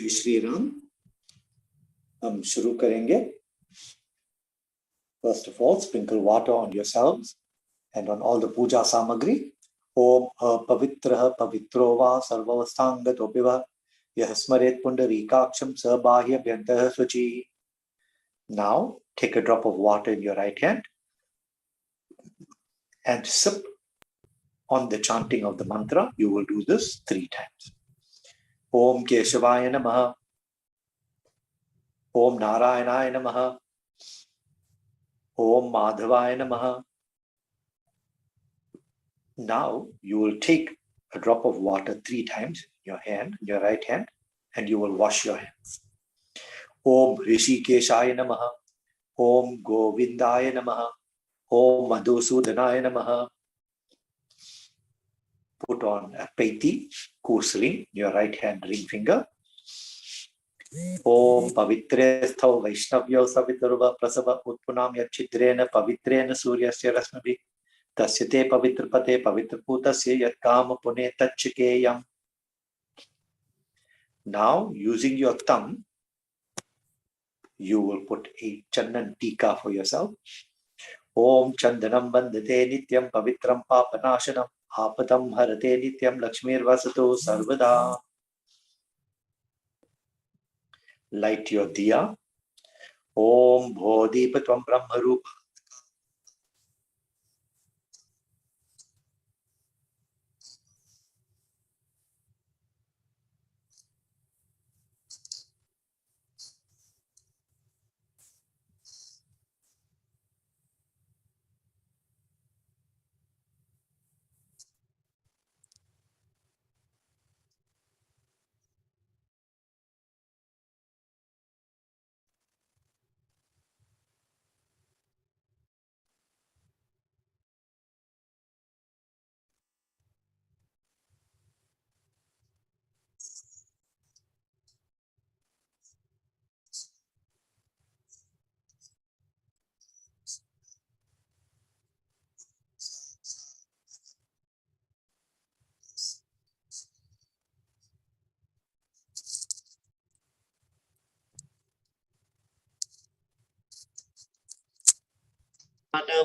जय श्री राम। हम शुरू करेंगे। First of all, sprinkle water on yourselves and on all the puja samagri. Om pavitrah pavitro va sarvavastangatopi va yah smaret pundarikaksham sabahya bhyantah suchi. Now take a drop of water in your right hand and sip on the chanting of the mantra. You will do this 3 times. Om Keshavaya Namaha. Om Narayanaya Namaha. Om Madhavaya Namaha. Now you will take a drop of water 3 times in your hand, your right hand, and you will wash your hands. Om Rishikeshaya Namaha. Om Govindaya Namaha. Om Madhusudanaya Namaha. Put on a paiti, kusling, your right hand ring finger. Om Pavitresthau Vaishnavyo Savitarva Prasava Utpunam Yachidrena Pavitrena Suryasya Rasmabhi Tasyate Pavitrapate Pavitraputasya Yatkama Pune Tachikeyam. Now, using your thumb, you will put a Chandan Tika for yourself. Om Chandanam Bandate Nityam Pavitram Papanashanam Apatam Harate Nityam Lakshmir Vasato Sarvada. Light your diya. Om Bodhipatvam Brahmarupa.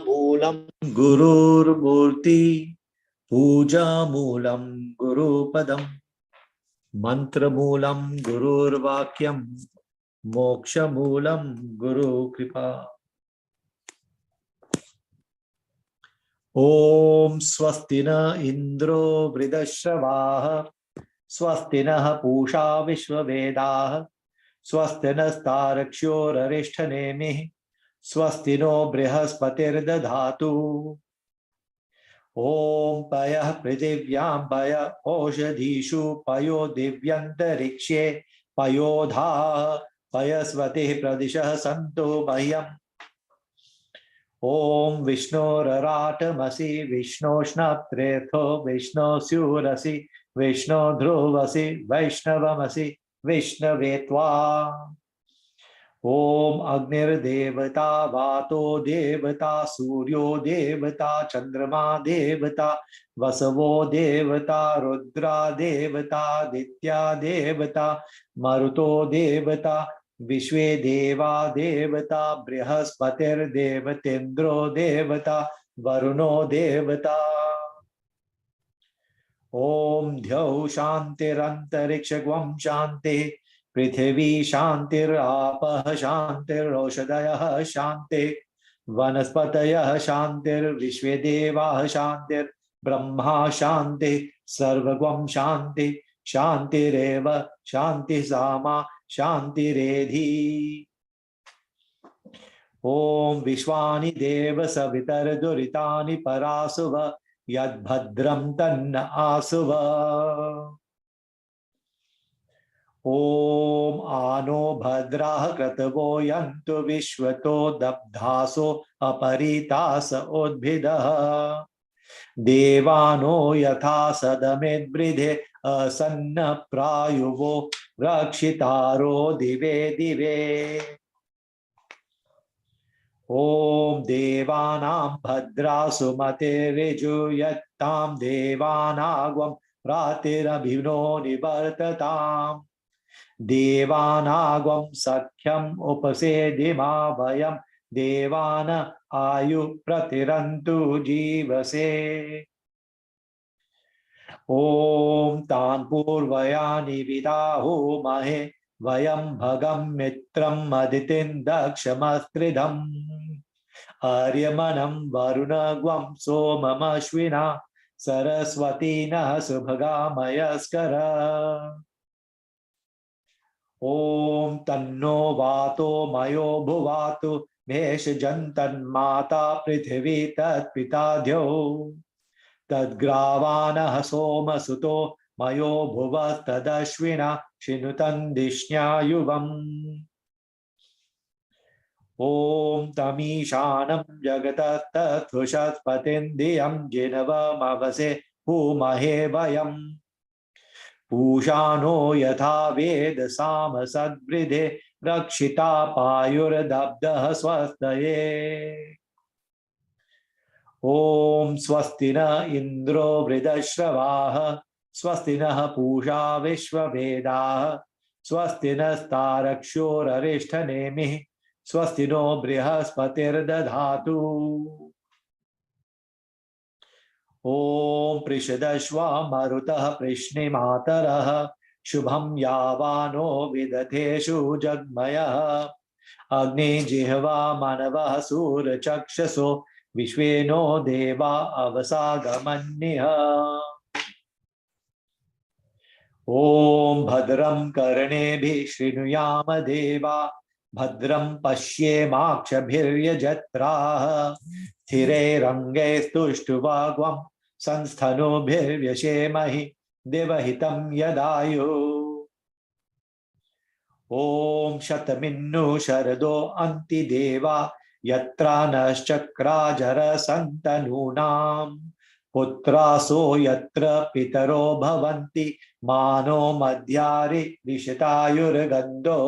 Moolam Gurur Murti Puja Moolam Guru Padam Mantra Moolam Gurur Vakyam Moksha Moolam Guru Kripa. Om Swastina Indro Vridashavaha Swastina Pusha Vishwavedaha Swastina Starakshor Arishtanemi Swastino Brihaspatirdadhatu. Om Payah Prithivyam Paya Oshadhishu Payo Divyantarikshe Payodha Payasvati Pradishah Santo Bhahyam. Om Vishnu Raratamasi Vishnu Shnaptretho Vishnu Surasi Vishnu Dhruvasi Vaishnavamasi Vishnavetva. Om Agnir Devata Vato Devata Suryo Devata Chandrama Devata Vasavo Devata Rudra Devata Ditya Devata Maruto Devata Vishwe Deva Devata Brihaspatir Devatendro Devata Varuno Devata. Om Dhyau Shantirantariksha Shanti Prithvi Shantir Apah Shantir Roshadayah Shanti Vanaspatayah Shantir Vishvedevah Shantir Brahma Shanti Sarvagvam Shanti Shantireva Shanti Sama Shanti Redhi. Om Vishwani Deva Savitar Duritani Parasuva Yad Bhadram Tanna Asuva. Om Ano Bhadrah Kratavo Yantu Vishwato Dabdhaso Aparitasa Udbhidah Devano Yatha Sadamed Bridhe Asanna Prayuvo Rakshitaro Dive Dive. Om Devanam Bhadrasu Mate Vijuyattam Devanagvam Pratirabhivno Nivartatam देवानागं सख्यम उपसेदिमा वयम देवान आयु प्रतिरन्तु जीवसे। ओम तान् पूर्वयानि विदाहो महे वयं भगं मित्रं अदितिं दक्षमस्त्रिधम् आर्यमनं वरुणग्वं सोममश्विना सरस्वती नः सुभगामयस्कर। ओम तन्नो वातो मयो भुवातु भेषजन्तन्माता पृथिवी तत्पिता द्यौ तद्ग्रावानः सोमसुतो मयो भुवस्तदश्विना शिनुतं दिश्न्यायुवम्। ओम तमीशानं जगतस्तत्थुषस्पतिन्द्रियं जिनवमवसे भूमहे वयम् पूषानो यथा वेद साम सद्वृधे रक्षिता पायुर्दब्धः स्वस्तये। ओम स्वस्ति न इंद्रो वृद्धश्रवाः स्वस्ति नः पूषा विश्ववेदाः स्वस्ति नस्तारक्षोररिष्ठनेमिः स्वस्ति नो बृहस्पतिर्दधातु। ओम पृषदश्वा मरुतः पृश्निमातरः शुभं यावानो विदथेषु जग्मयः अग्नि जिह्वा मनवः सूरचक्षसो विश्वेनो देवा अवसागमन्निः। ओम भद्रं कर्णेभिः शृणुयाम देवा भद्रं पश्येमाक्षभिर्यजत्राः स्थिरैरङ्गैस्तुष्टुवाग्वं संस्थनोभिर्व्यशेमहि देवहितं यदायुः। ओम शतमिन्नु शरदो अन्ति देवा यत्रा नश्चक्राजर सन्तनूनां पुत्रासो यत्र पितरो भवन्ति मानो मध्यारि विशतायुर्गन्धो।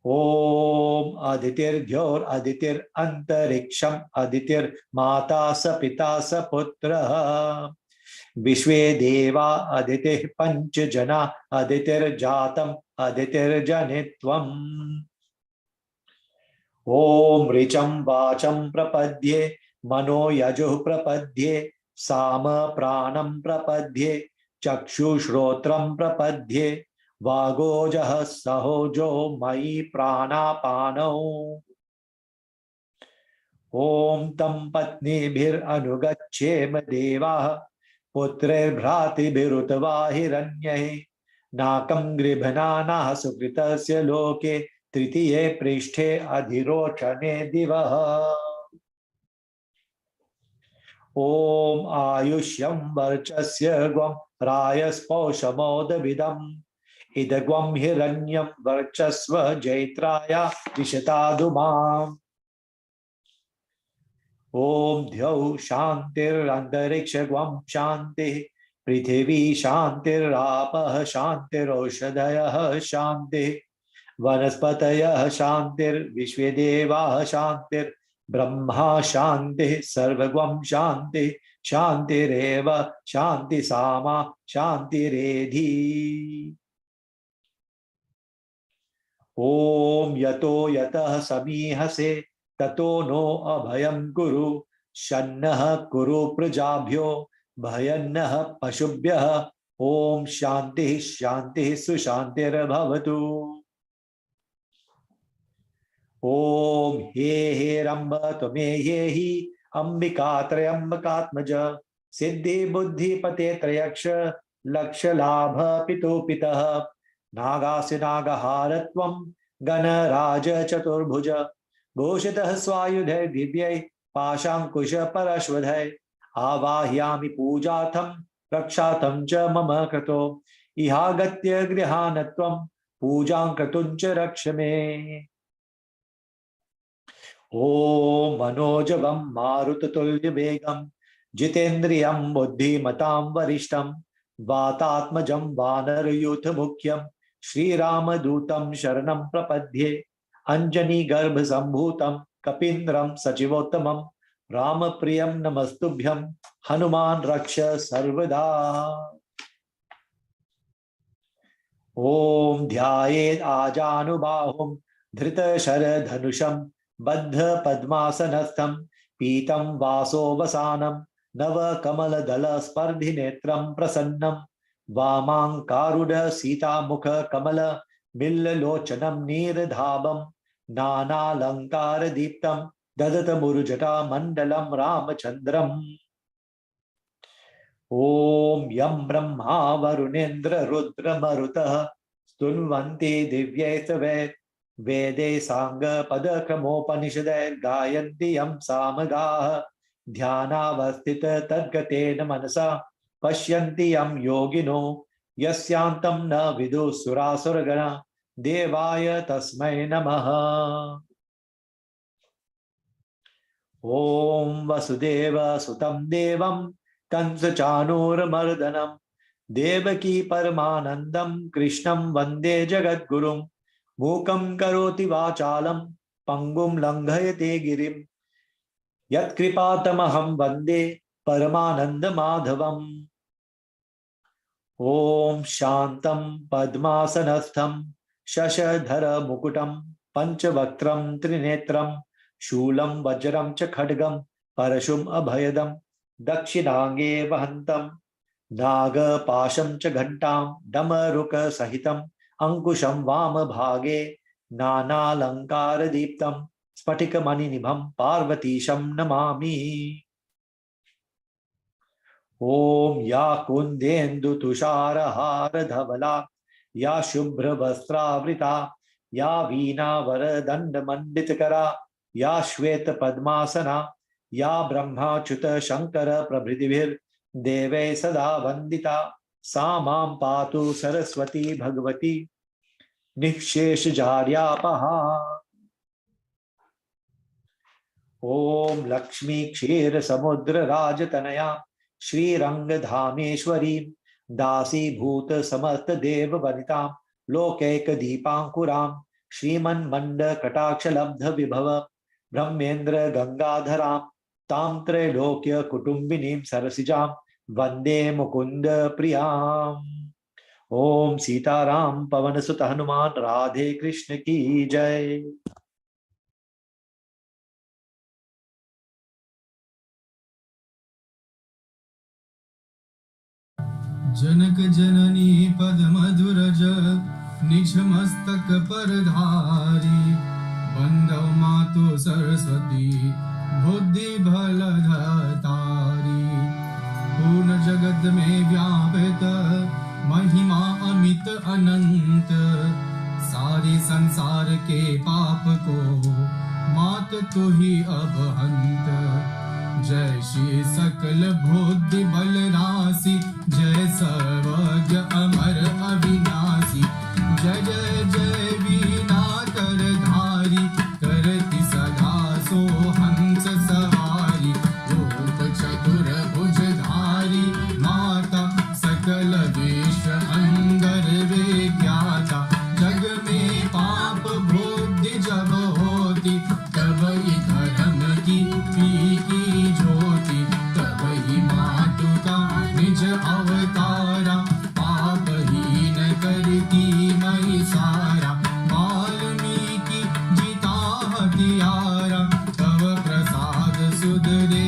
ओम अदितिर्घ्योरदितिरन्तरिक्षम् अदितिर्माता स पिता स पुत्रः विश्वे देवा अदितिः पंच जना अदितिर्जातम् अदितिर्जनित्वम्। ओम ऋचं वाचं प्रपद्ये मनो यजुः प्रपद्ये साम प्राणं प्रपद्ये चक्षुश्रोत्रं प्रपद्ये वागोजः सहोजो मयि प्राणापानौ। ओम तं पत्नीभिरनुगच्छेम देवाः पुत्रैर्भ्रातृभिरुतवा हिरण्यैः नाकं गृभणानाः सुकृतस्य लोके तृतीये पृष्ठे अधिरोचने दिवः। ओम आयुष्यं वर्चस्य ग्वं रायस्पौषमोदविदम् इदग्वं हिरण्यं वर्चस्व जैत्राय विशतादुमाम्। ओम द्यौ शान्तिरन्तरिक्षग्वं शान्तिः पृथिवी शान्तिरापः शान्तिरौषधयः शान्तिः वनस्पतयः शान्तिर्विश्वे देवाः शान्तिर्ब्रह्मा शान्तिः सर्वगं शान्तिः शान्तिरेव शान्ति सामा शान्तिरेधि। ओम यतो यतः समीहसे ततो नो अभयं कुरु शन्नः कुरु प्रजाभ्यो भयन्नः पशुभ्यः। ओम शान्तिः शान्तिः सुशान्तिर्भवतु। ओम हे रंब त्वमे हि अंबिका त्रयंबकात्मज सिद्धि बुद्धि पते त्रयक्ष लक्ष लाभ पितु पितः नागासि नागहारत्वं गणराज चतुर्भुज भूषितः स्वायुधै दिव्यै पाशांकुश परश्वधै आवाह्यामि पूजार्थं रक्षार्थं च मम कृतो इहागत्य गृहानत्वं पूजां कर्तुं च रक्ष मे। ओम मनोजवं मारुततुल्यवेगं जितेन्द्रियं बुद्धिमतां वरिष्ठं वातात्मजं वानरयूथमुख्यं श्रीरामदूतं शरणं प्रपद्ये अंजनी गर्भ संभूतं कपीन्द्रं सचिवोत्तमं रामप्रियं नमस्तुभ्यं हनुमान रक्ष सर्वदा। ओम ध्यायेत् आजानुबाहुं धृतशरधनुषं बद्ध पद्मासनस्थं पीतं वासोवसानं नव कमलदल स्पर्धि नेत्रं प्रसन्नं वामाङ्कारुढ सीतामुख कमल बिल्ललोचनं नीरधाबं नानालंकार दीप्तं ददत मुरुजटा मंडलं रामचंद्रम्। ओम यं ब्रह्मा वरुणेन्द्र रुद्र मरुतः स्तुन्वन्ति दिव्यैस्तवे वेदे सांग पद क्रमोपनिषदैर् गायन्ति यं सामगाः ध्यानावस्थित तद्गतेन मनसा पश्यन्ति यं योगिनो यस्यान्तं न विदुः सुरासुरगणा देवाय तस्मै नमः। ओम वसुदेव सुतं देवं कंस चाणूरमर्दनम देवकी परमानंदम कृष्णं वंदे जगद्गुरुं मूकं करोति वाचालं पंगुं लंघयते गिरिं यत्कृपातमहं वंदे परमानंद माधवम्। ओम शांतं पद्मासनस्थं शशधर मुकुटं पंचवक्त्रं त्रिनेत्रं शूलं वज्रं च खड्गं परशुम् अभयदं दक्षिणांगे वहन्तं नागपाशं च घंटां डमरुक सहितं अंकुशं वामभागे नानालंकार दीप्तं स्फटिकमणिनिभं पार्वतीशं नमामि। ओम या कुंदेन्दु तुषारहार धवला या शुभ्र वस्त्रावृता या वीणा वरदंड मंडितकरा या श्वेत पद्मासना या ब्रह्माच्युत शंकर प्रभृतिभिर्देवै सदा वंदिता सा मां पातु सरस्वती भगवती निःशेषजार्यापहा। ओम लक्ष्मी क्षीर समुद्र राजतनया श्रीरंगधामेश्वरी दासीभूत समस्त देव वनितां लोकैक दीपांकुरां श्रीमन्मंड कटाक्ष लब्ध विभव ब्रह्मेन्द्र गंगाधरां तां त्रैलोक्य कुटुंबिनीं सरसिजां वंदे मुकुंद प्रियाम्। ओम सीताराम पवन सुत हनुमान राधे कृष्ण की जय। जनक जननी पद मधुरज निज मस्तक पर धारी बंदव मातु सरस्वती बुद्धि भल धारी पूर्ण जगत में व्यापित महिमा अमित अनंत सारे संसार के पाप को मात तू ही अब हंत। जय श्री सकल बुद्धि बल राशि जय सर्वज्ञ अमर अविनाशी जय जय जय वीणा कर धारी करति सदा सो हंस सवारी रूप चतुर भुज धारी माता सकल विश्व अंदर विज्ञाता जग में पाप बुद्धि जब होती तब ही धर्म की ज्योति तब ही मातु का निज अवतारा पापहीन करती मई सारा वाल्मीकि जीता हथियारा तव प्रसाद सुधरे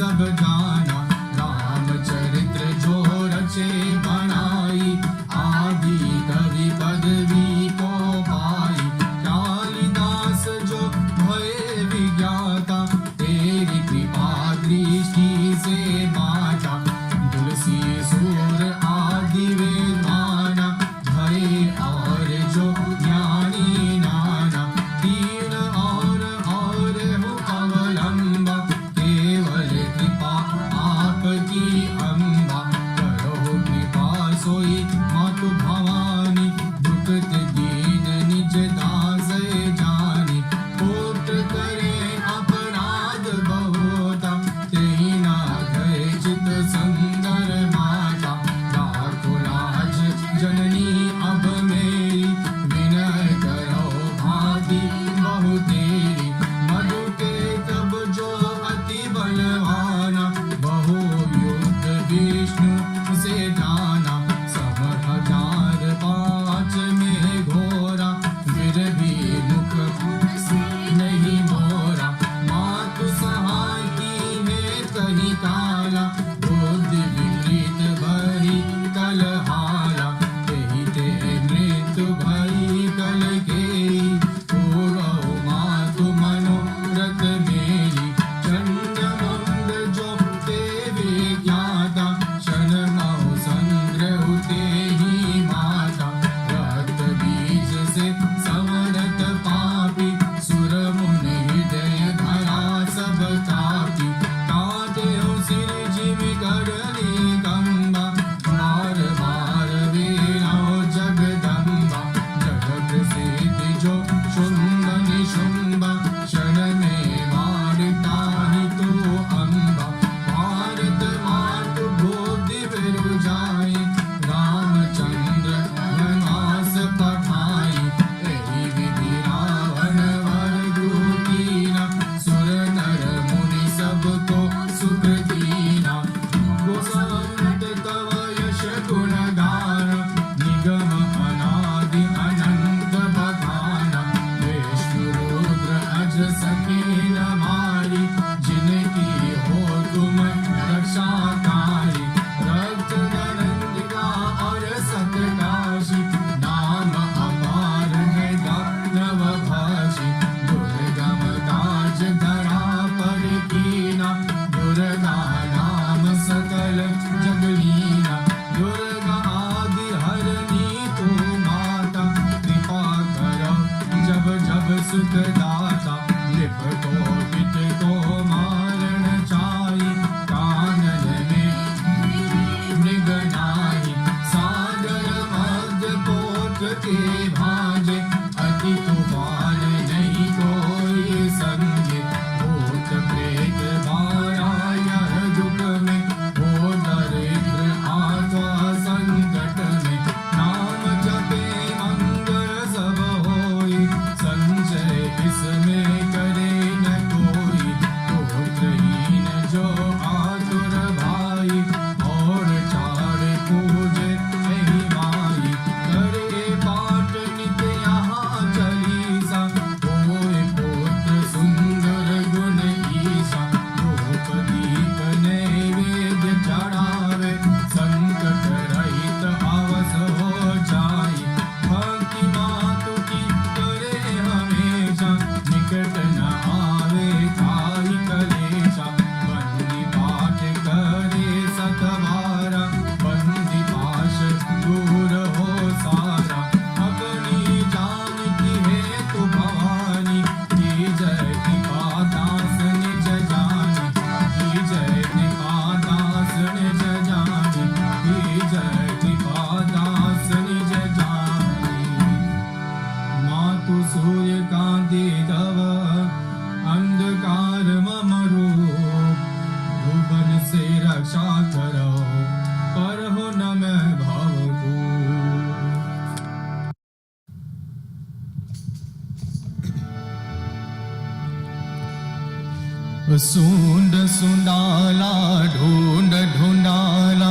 सब जाना रामचरित्र जो रचे बनाई आदि कवि पदवी को पाई कालिदास जो भये विज्ञाता तेरी कृपा दृष्टि से बाटा तुलसी सूर आदि वेदाना भय और जो ज्ञानी नाना तीन और हो अवलंब केवल कृपा सूंड सुंडाला ढूंढ ढूंढाला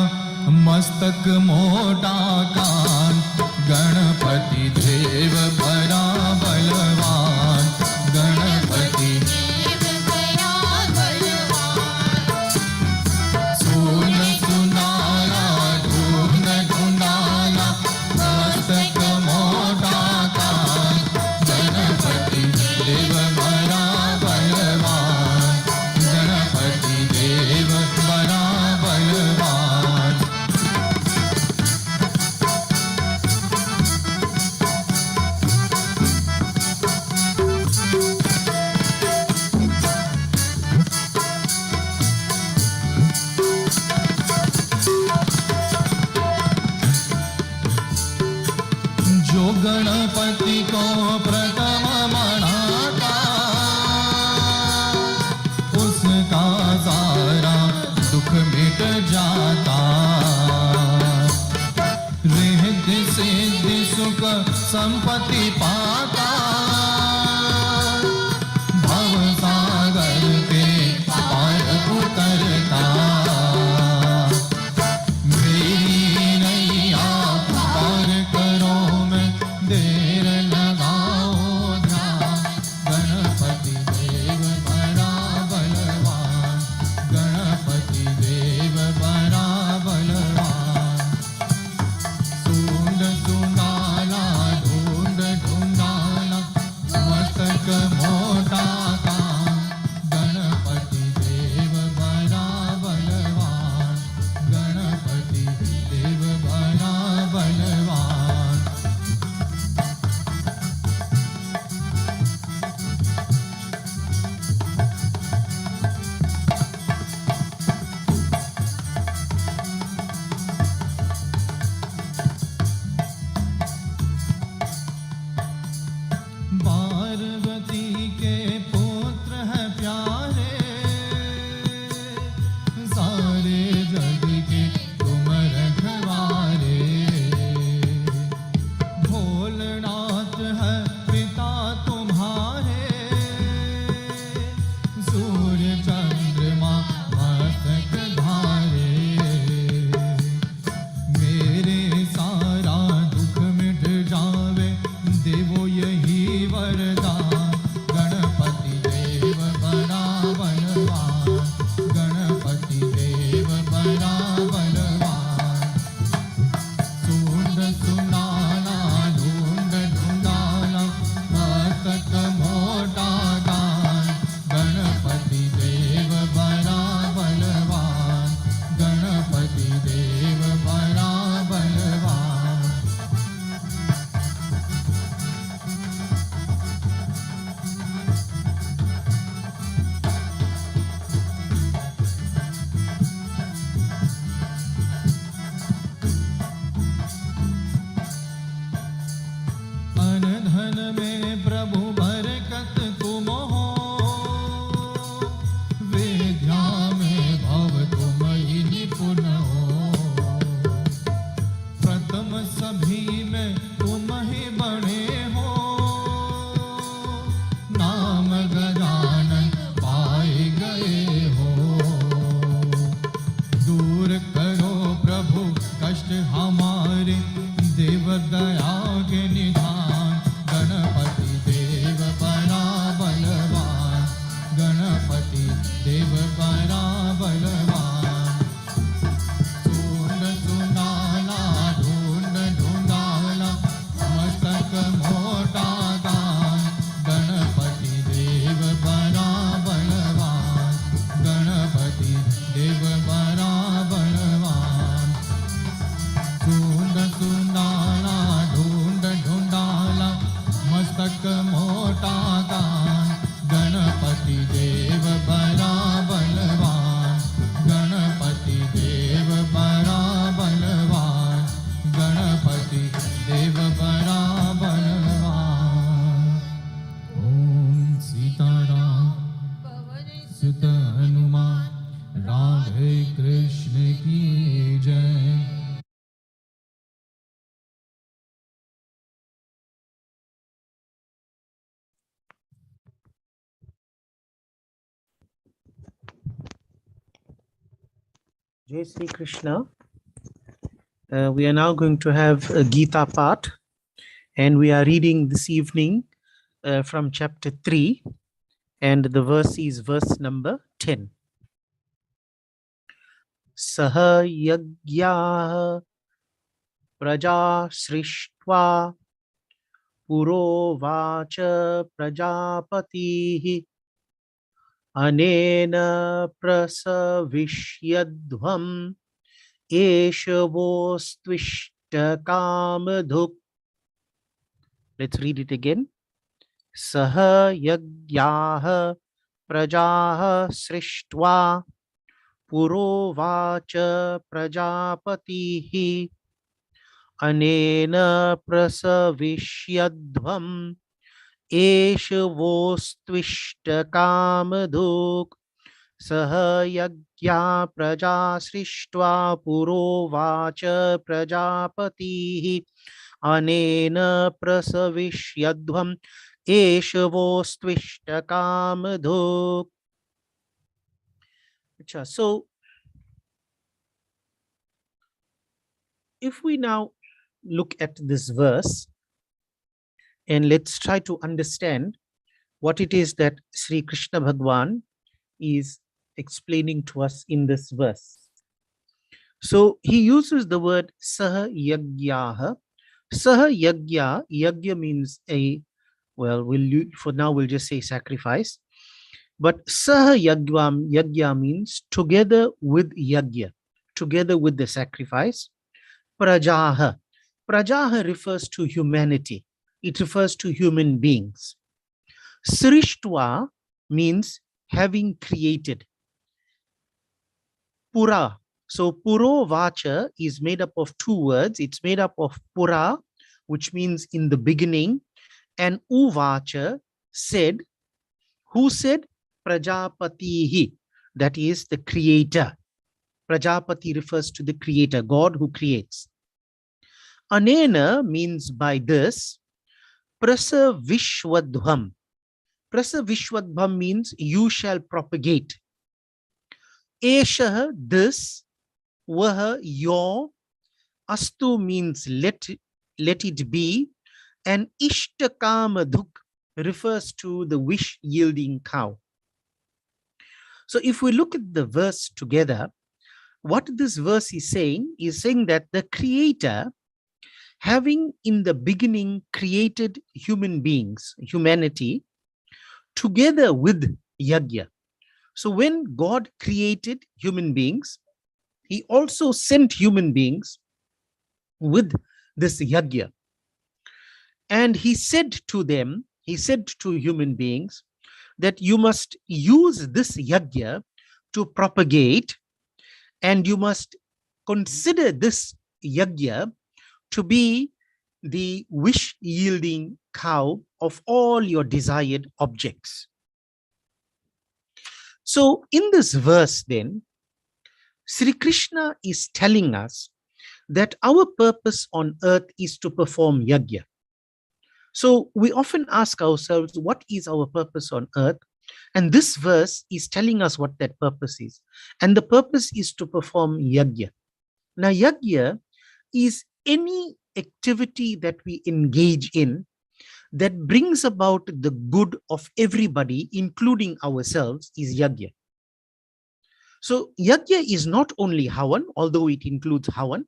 मस्तक मोटा कान गणपति देव बड़ा बलवान गणपति देव बड़ा बलवान सूंड सुंडाला ढूंढ ढूंढाला मस्तक मोटा कान गणपति देव बड़ा बलवान गणपति देव बड़ा बलवान जो गणपति को प्रथम मनाता उसका सारा दुख मिट जाता रिद्धि सिद्धि सुख संपत्ति पाता भव सागर के पार उतरता मेरी नैया पार करो मैं देर लगाओ ध्यान गणपति देव बड़ा बलवान गणपति देव बड़ा बलवान सूंड सुंडाला ढूंढ ढूंढाला मस्तक मोटा कान गणपति देव बड़ा बलवान गणपति देव बड़ा बलवान पार्वती के पुत्र है प्यारे सारे जग के तुम रखवारे भोलेनाथ है पिता तुम्हारे सूर्य चंद्रमा मस्तक धारे मेरे सारा दुख मिट जावे देवो यही वरदान गणपति देव बड़ा बलवान गणपति देव बड़ा बलवान सूंड सुंडाला ढूंढ ढूंढाला मस्तक मोटा कान गणपति देव बड़ा बलवान गणपति देव बड़ा बलवान अन धन में प्रभु बरकत तुम हो विद्या में भव तुम ही निपुण हो प्रथम सभी में तुम ही बड़े हो नाम गजानन पाए गए हो दूर करो प्रभु कष्ट हमारे देव दया के निधान गणपति देव बड़ा बलवान गणपति देव बड़ा बलवान सूंड सुंडाला ढूंढ ढूंढाला मस्तक मोटा कान गणपति देव बड़ा बलवान गणपति देव बड़ा बलवान सूंड सुंडाला ढूंढ ढूंढाला मस्तक मोटा कान गणपति देव बड़ा बलवान गणपति देव बड़ा बलवान गणपति देव बड़ा बलवान ओम सीताराम सुत हनुमान राधे कृष्ण की जय Jai Sri Krishna. We are now going to have a Gita part, and we are reading this evening from chapter 3, and the verse is verse number 10. Saha yagyaha praja srishtva purovacha prajapatihi anena prasavishyadhvam eshavostvishta. Let's read it again. Saha yagyaha prajaha srishtva purovacha prajapatihi anena prasavishyadhvam eshavostvishta kamadhuk. Saha yagya praja srishtva purovacha prajapatihi anena prasavishyadhvam eshavostvishta kamadhuk. So if we now look at this verse and let's try to understand what it is that Sri Krishna Bhagwan is explaining to us in this verse. So he uses the word saha yagyaha. Saha yagya, yagya means for now we'll just say sacrifice. But saha yagya means together with yagya, together with the sacrifice. Prajaha. Prajaha refers to humanity. It refers to human beings. Srishtva means having created. Pura. So puro vacha is made up of two words. It's made up of pura, which means in the beginning, and uvacha, said. Who said? Prajapatihi, that is the creator. Prajapati refers to the creator, God who creates. Anena means by this. Prasavishwadhvam. Prasavishwadhvam means you shall propagate. Eshaha, this. Vaha, your. Astu means let it be. And Ishtakamadhuk refers to the wish-yielding cow. So if we look at the verse together, what this verse is saying that the Creator, having in the beginning created human beings, humanity, together with Yagya. So when God created human beings, he also sent human beings with this Yagya. And he said to human beings, that you must use this yagya to propagate, and you must consider this yagya to be the wish-yielding cow of all your desired objects. So in this verse then, Sri Krishna is telling us that our purpose on earth is to perform yagya. So we often ask ourselves, what is our purpose on earth? And this verse is telling us what that purpose is. And the purpose is to perform yagya. Now, yagya is any activity that we engage in that brings about the good of everybody, including ourselves, is yagya. So yagya is not only havan, although it includes havan,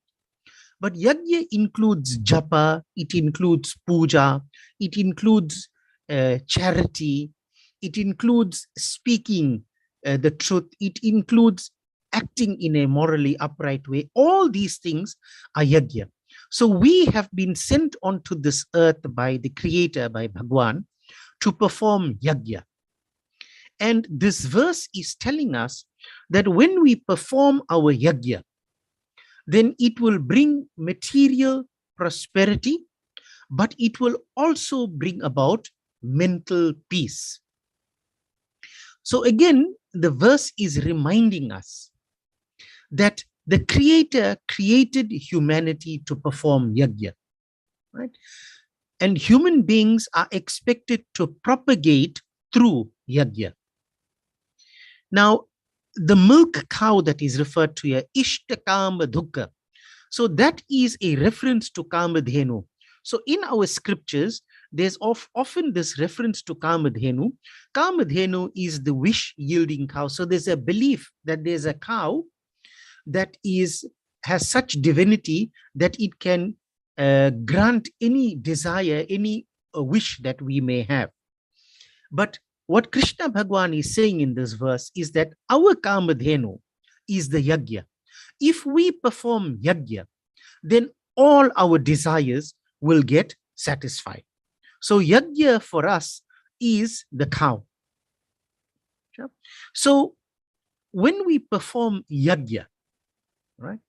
but yagya includes japa, it includes puja, it includes charity, it includes speaking the truth, it includes acting in a morally upright way. All these things are yagya. So we have been sent onto this earth by the Creator, by Bhagwan, to perform yagya. And this verse is telling us that when we perform our yagya, then it will bring material prosperity, but it will also bring about mental peace. So again, the verse is reminding us that the Creator created humanity to perform yagya, right? And human beings are expected to propagate through yagya. Now, the milk cow that is referred to here, Ishtakama Dukkha. So that is a reference to Kamadhenu. So in our scriptures, there's often this reference to Kamadhenu. Kamadhenu is the wish-yielding cow. So there's a belief that there's a cow that has such divinity that it can grant any desire, any wish that we may have. But what Krishna Bhagwan is saying in this verse is that our Kamadhenu is the yajna. If we perform yajna, then all our desires will get satisfied. So yajna for us is the cow. So when we perform yajna, right,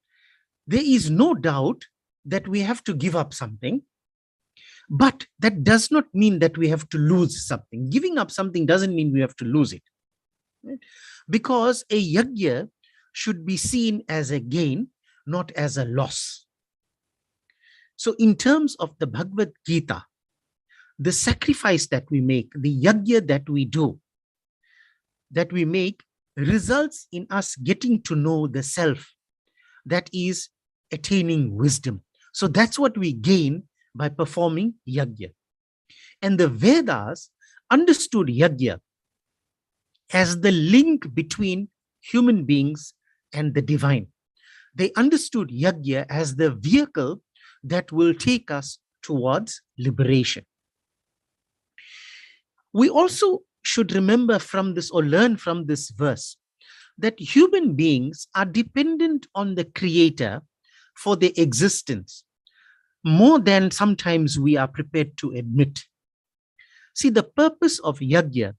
there is no doubt that we have to give up something, but that does not mean that we have to lose something. Giving up something doesn't mean we have to lose it, right? Because a yajna should be seen as a gain, not as a loss. So in terms of the Bhagavad Gita, the sacrifice that we make, the yajna that we do, that we make, results in us getting to know the self, that is attaining wisdom. So that's what we gain by performing yajna. And the Vedas understood yajna as the link between human beings and the divine. They understood yajna as the vehicle that will take us towards liberation. We also should remember from this, or learn from this verse, that human beings are dependent on the Creator for their existence, more than sometimes we are prepared to admit. See, the purpose of yajna,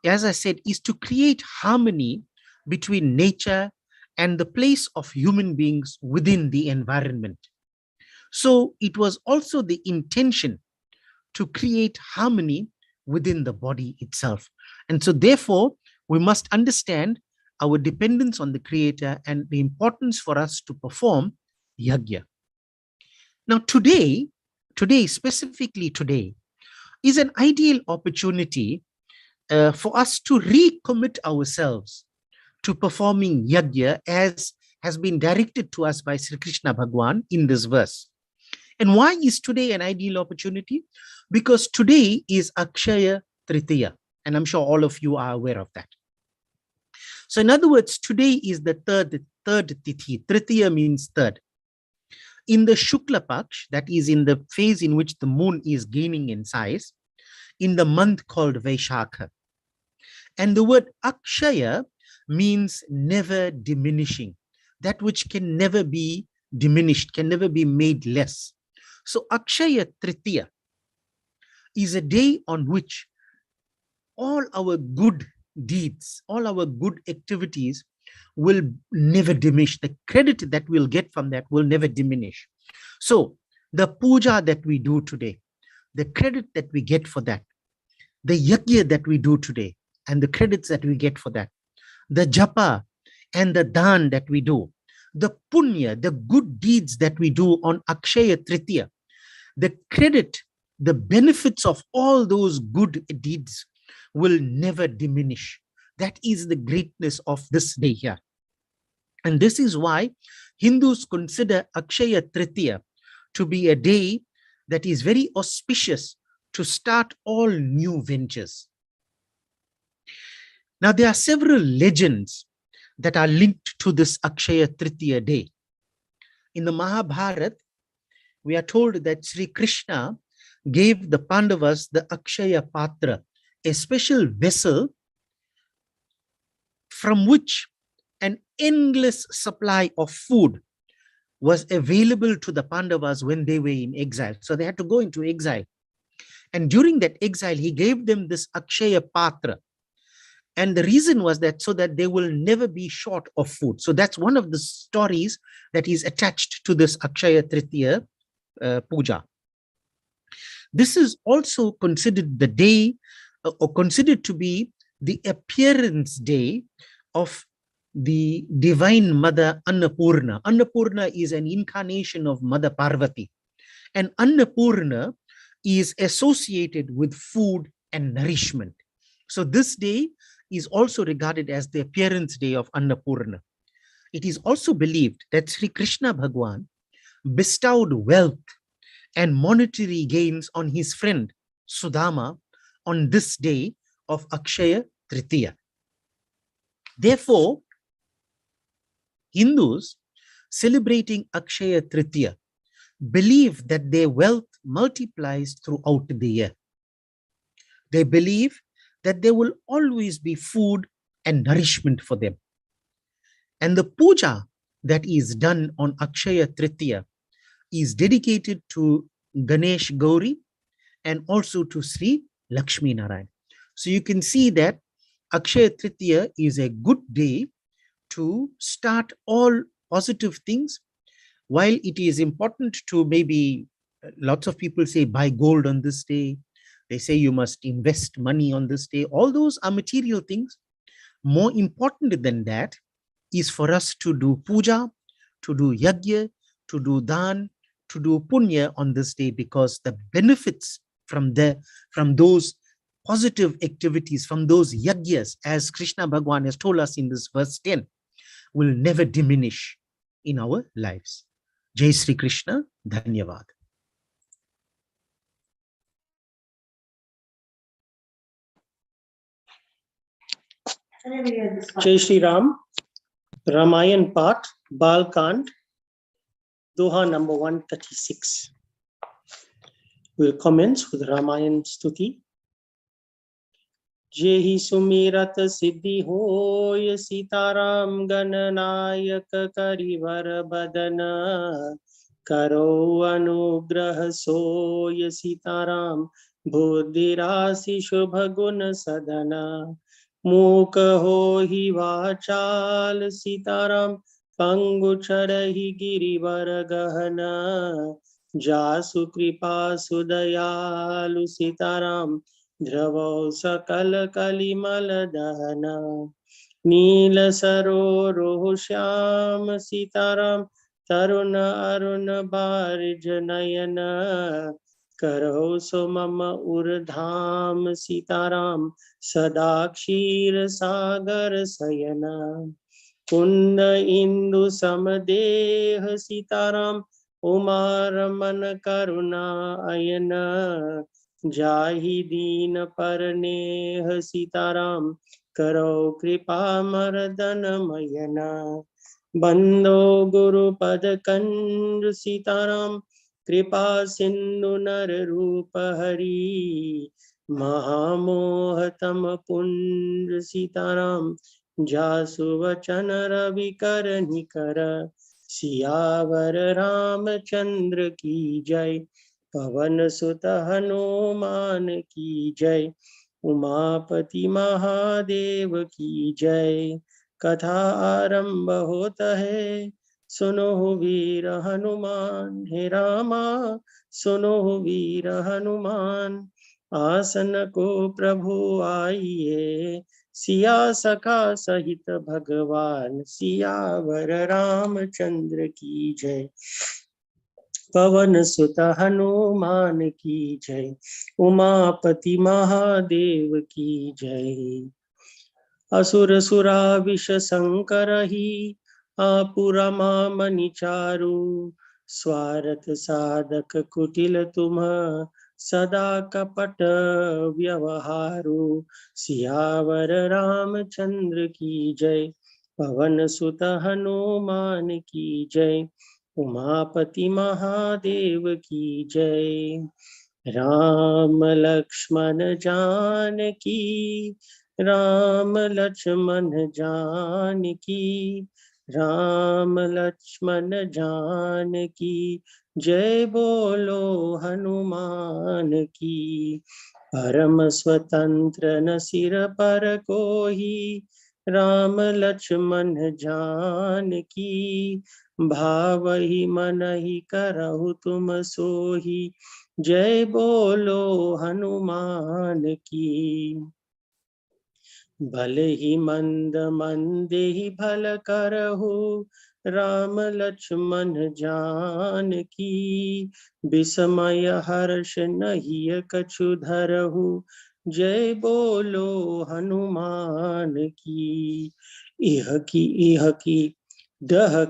as I said, is to create harmony between nature and the place of human beings within the environment. So it was also the intention to create harmony within the body itself. And so therefore, we must understand our dependence on the Creator and the importance for us to perform yajna. Now today, specifically today, is an ideal opportunity for us to recommit ourselves to performing yajna as has been directed to us by Sri Krishna Bhagwan in this verse. And why is today an ideal opportunity? Because today is Akshaya Tritiya, and I'm sure all of you are aware of that. So in other words, today is the third tithi. Tritiya means third. In the Shukla Paksh, that is in the phase in which the moon is gaining in size, in the month called Vaishakha. And the word Akshaya means never diminishing, that which can never be diminished, can never be made less. So Akshaya Tritiya is a day on which all our good deeds, all our good activities will never diminish. The credit that we'll get from that will never diminish. So the puja that we do today, the credit that we get for that, the yajna that we do today, and the credits that we get for that, the japa and the dan that we do, the punya, the good deeds that we do on Akshaya Tritiya, the credit, the benefits of all those good deeds will never diminish. That is the greatness of this day here. And this is why Hindus consider Akshaya Tritiya to be a day that is very auspicious to start all new ventures. Now, there are several legends that are linked to this Akshaya Tritiya day. In the Mahabharata, we are told that Sri Krishna gave the Pandavas the Akshaya Patra, a special vessel from which an endless supply of food was available to the Pandavas when they were in exile. So they had to go into exile. And during that exile, he gave them this Akshaya Patra. And the reason was that so that they will never be short of food. So that's one of the stories that is attached to this Akshaya Tritiya puja. This is also considered the day, or considered to be the appearance day of the Divine Mother Annapurna. Annapurna is an incarnation of Mother Parvati. And Annapurna is associated with food and nourishment. So this day is also regarded as the appearance day of Annapurna. It is also believed that Sri Krishna Bhagwan bestowed wealth and monetary gains on his friend Sudama on this day of Akshaya Tritiya. Therefore, Hindus celebrating Akshaya Tritiya believe that their wealth multiplies throughout the year. They believe that there will always be food and nourishment for them. And the puja that is done on Akshaya Tritiya is dedicated to Ganesh Gauri and also to Sri Lakshmi Narayan. So you can see that Akshaya Tritiya is a good day to start all positive things. While it is important to maybe, lots of people say buy gold on this day, they say you must invest money on this day. All those are material things. More important than that is for us to do puja, to do yajna, to do dan, to do punya on this day, because the benefits from those positive activities, from those yajnas, as Krishna Bhagwan has told us in this verse 10, will never diminish in our lives. Jai Sri Krishna, Dhanyavad. Jai Shri Ram, Ramayan Part, Balkand, Doha number 136. We'll commence with Ramayan Stuti. Jehi sumirat siddhi hoy Sitaram Gananayak Karivar Badana Karo anugrah soy Sitaram Buddhirasi Shubhagun Sadana मूक हो ही वाचाल सीताराम पंगु चढ़हि गिरिवर गहना जासु कृपा सुदयालु सीताराम ध्रुवो सकल कलिमल दहना नील सरोरुह श्याम सीताराम तरुण अरुण बारिज नयन करो सो मम उर्धाम सीताराम सदा क्षीर सागर सयना कुंद इंदु समदेह सीताराम उमा रमन करुणा अयन जाहि दीन परनेह सीताराम करो कृपा मर्दन मयना बंदो गुरु पद कंज सीताराम कृपा सिंधु नर रूप हरि महामोहतम पुंज सीताराम जासु वचन रवि कर निकर सियावर रामचंद्र की जय पवन सुत हनुमान की जय उमापति महादेव की जय कथा आरंभ होता है सुनो वीर हनुमान हे रामा सुनो वीर हनुमान आसन को प्रभु आइए सिया सखा सहित भगवान सियावर रामचंद्र की जय पवन सुत हनुमान की जय उमापति महादेव की जय असुर सुरा विष संकर ही आपुरमा मणि चारु स्वार्थ साधक कुटिल तुम सदा कपट व्यवहारु सियावर रामचंद्र की जय पवन सुत हनुमान की जय उमापति महादेव की जय राम लक्ष्मण जानकी राम लक्ष्मण जानकी राम लक्ष्मण जानकी जय बोलो हनुमान की परम स्वतंत्र न सिर पर कोई राम लक्ष्मण जानकी भाव ही मन ही करहु तुम सोही जय बोलो हनुमान की भले ही मंद मंदे ही भल करहु राम लक्ष्मण जानकी विस्मय हर्ष नहीं कछु धरहु जय बोलो हनुमान की। इह की डह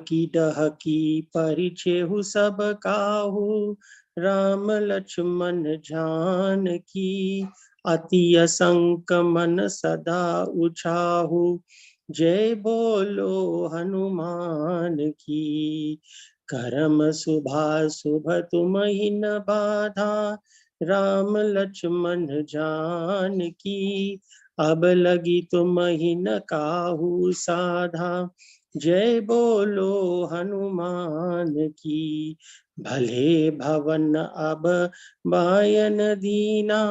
की परिचेहु सब काहू, राम लक्ष्मण जान की। अति असंक मन सदा उछाहू, जय बोलो हनुमान की। करम शुभ तुम ही न बाधा, राम लक्ष्मण जान की। अब लगी तुम ही न काहू साधा, जय बोलो हनुमान की। भले भवन अब बायन दीना,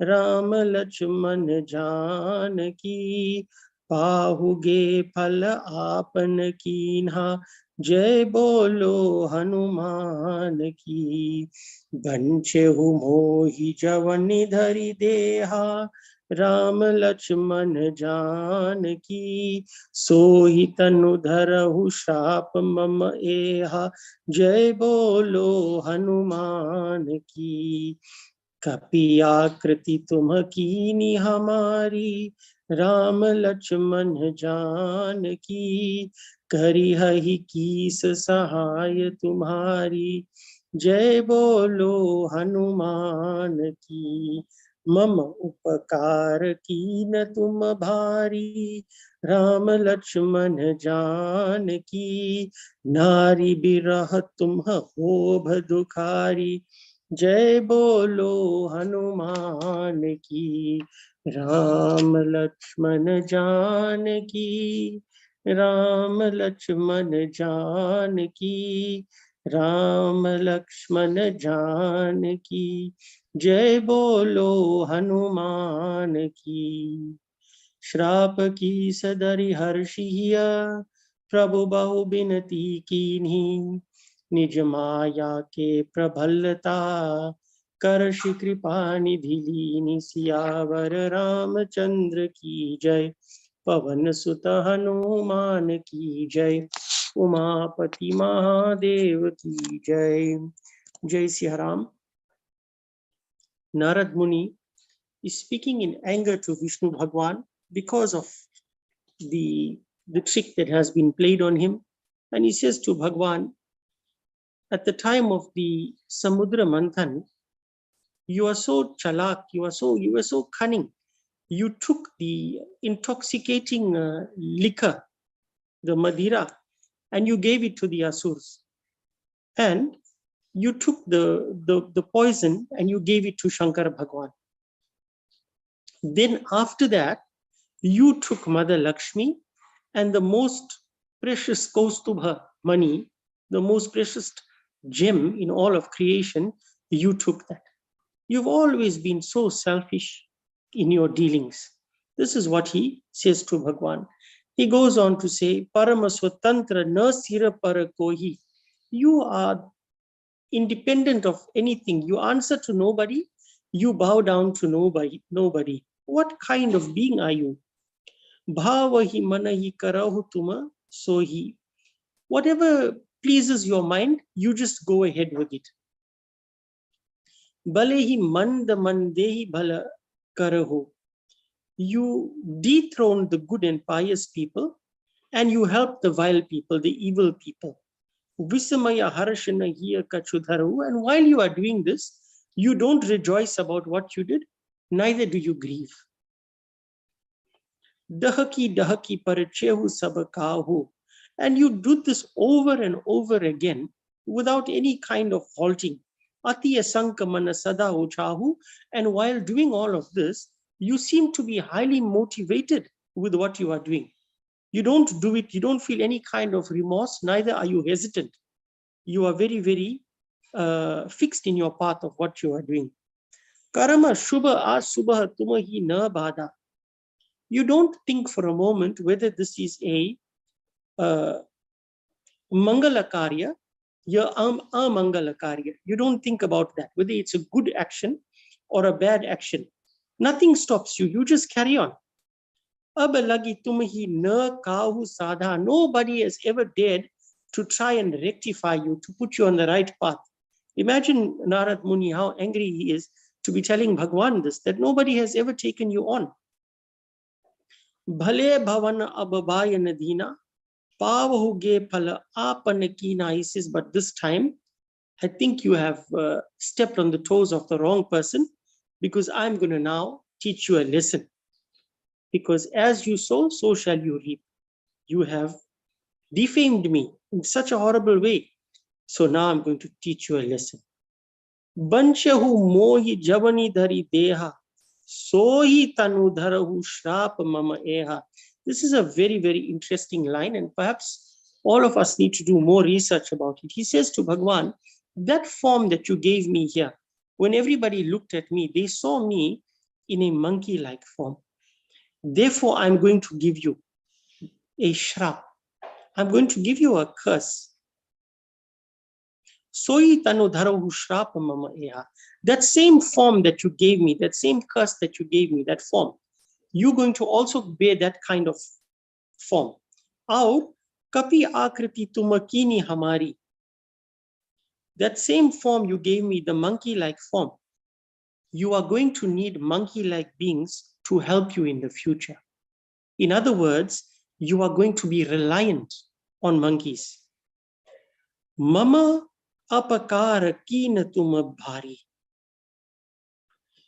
राम लक्ष्मण जान की। पाहुगे फल आपन कीन्हा, जय बोलो हनुमान की। बंचेहु मोहि जवनि धरि देहा, राम लक्ष्मण जान की। सोहि तनु धरहु श्राप मम एहा, जय बोलो हनुमान की। कपि आकृति तुम कीनी हमारी, राम लक्ष्मण जान की। करिहहि कीस सहाय तुम्हारी, जय बोलो हनुमान की। मम उपकार कीन तुम भारी, राम लक्ष्मण जान की। नारी बिरह तुम होभ दुखारी, जय बोलो हनुमान की। राम लक्ष्मण जान की, राम लक्ष्मण जान की। राम लक्ष्मण जान की, जय बोलो हनुमान की। श्राप की सदरि हर्षिय, प्रभु बहु बिनती कीन्ही। निज माया के प्रबलता, करषि कृपा निधि लीनी। सियावर रामचंद्र की जय, पवन सुत हनुमान की जय। उमापति महादेव की जय। जय Siya Ram. Narad Muni is speaking in anger to Vishnu Bhagwan because of the trick that has been played on him. And he says to Bhagwan, at the time of the Samudra Manthan, you are so chalak, you were so cunning. You took the intoxicating liquor, the Madhira, and you gave it to the Asurs. And you took the poison and you gave it to Shankara Bhagwan. Then after that, you took Mother Lakshmi and the most precious Kaustubha money, the most precious gem in all of creation, you took that. You've always been so selfish in your dealings. This is what he says to Bhagwan. He goes on to say, Parama Swatantra na sira para kohi. You are independent of anything. You answer to nobody. You bow down to nobody. What kind of being are you? Bhavahi manahi karahu tuma sohi. Whatever pleases your mind, you just go ahead with it. Balehi mand mandehi bhala karahu. You dethrone the good and pious people and you help the vile people, the evil people. Visamaya harashana hiya kachudharu. And while you are doing this, you don't rejoice about what you did, neither do you grieve. Dahaki parichehu sabakahu. And you do this over and over again without any kind of halting. Ati asanka mana sada uchahu. And while doing all of this, you seem to be highly motivated with what you are doing. You don't do it, you don't feel any kind of remorse, neither are you hesitant. You are very, very fixed in your path of what you are doing. Karama shubha asubha tumahi na bada. You don't think for a moment whether this is a mangala karya or amangala karya. You don't think about that, whether it's a good action or a bad action. Nothing stops you. You just carry on. Ab lagi tumhi na kahu sadha. Nobody has ever dared to try and rectify you, to put you on the right path. Imagine Narad Muni, how angry he is to be telling Bhagwan this, that nobody has ever taken you on. Bhale bhavan ababaya nadina, pavahuge phala apanakina. He says, but this time, I think you have stepped on the toes of the wrong person, because I'm going to now teach you a lesson. Because as you sow, so shall you reap. You have defamed me in such a horrible way. So now I'm going to teach you a lesson. Banchahu mohi javani dhari deha, sohi tanu dharahu shrap mama eha. This is a very, very interesting line, and perhaps all of us need to do more research about it. He says to Bhagwan, that form that you gave me here, when everybody looked at me, they saw me in a monkey-like form. Therefore, I'm going to give you a shrap. I'm going to give you a curse. That same form that you gave me, that same curse that you gave me, that form, you're going to also bear that kind of form. Aur kapi akriti tumakini hamari. That same form you gave me, the monkey-like form, you are going to need monkey-like beings to help you in the future. In other words, you are going to be reliant on monkeys. Mama apakara kina tuma bhari.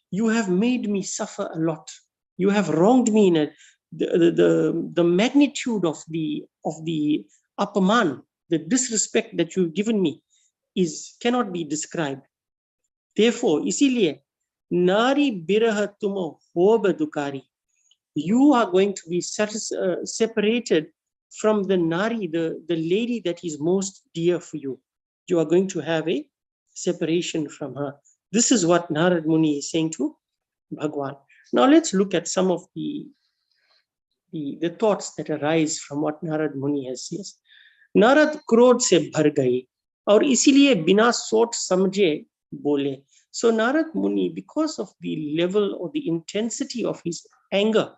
You have made me suffer a lot. You have wronged me in the magnitude of the apaman, the disrespect that you've given me cannot be described. Therefore, isiliye nari biraha tuma hoba dukari. You are going to be separated from the nari, the lady that is most dear for you. You are going to have a separation from her. This is what Narad Muni is saying to Bhagwan. Now let's look at some of the thoughts that arise from what Narad Muni has said. Narad क्रोध से भर गए और इसीलिए बिना सोच समझे बोले. So Narad Muni, because of the level or the intensity of his anger,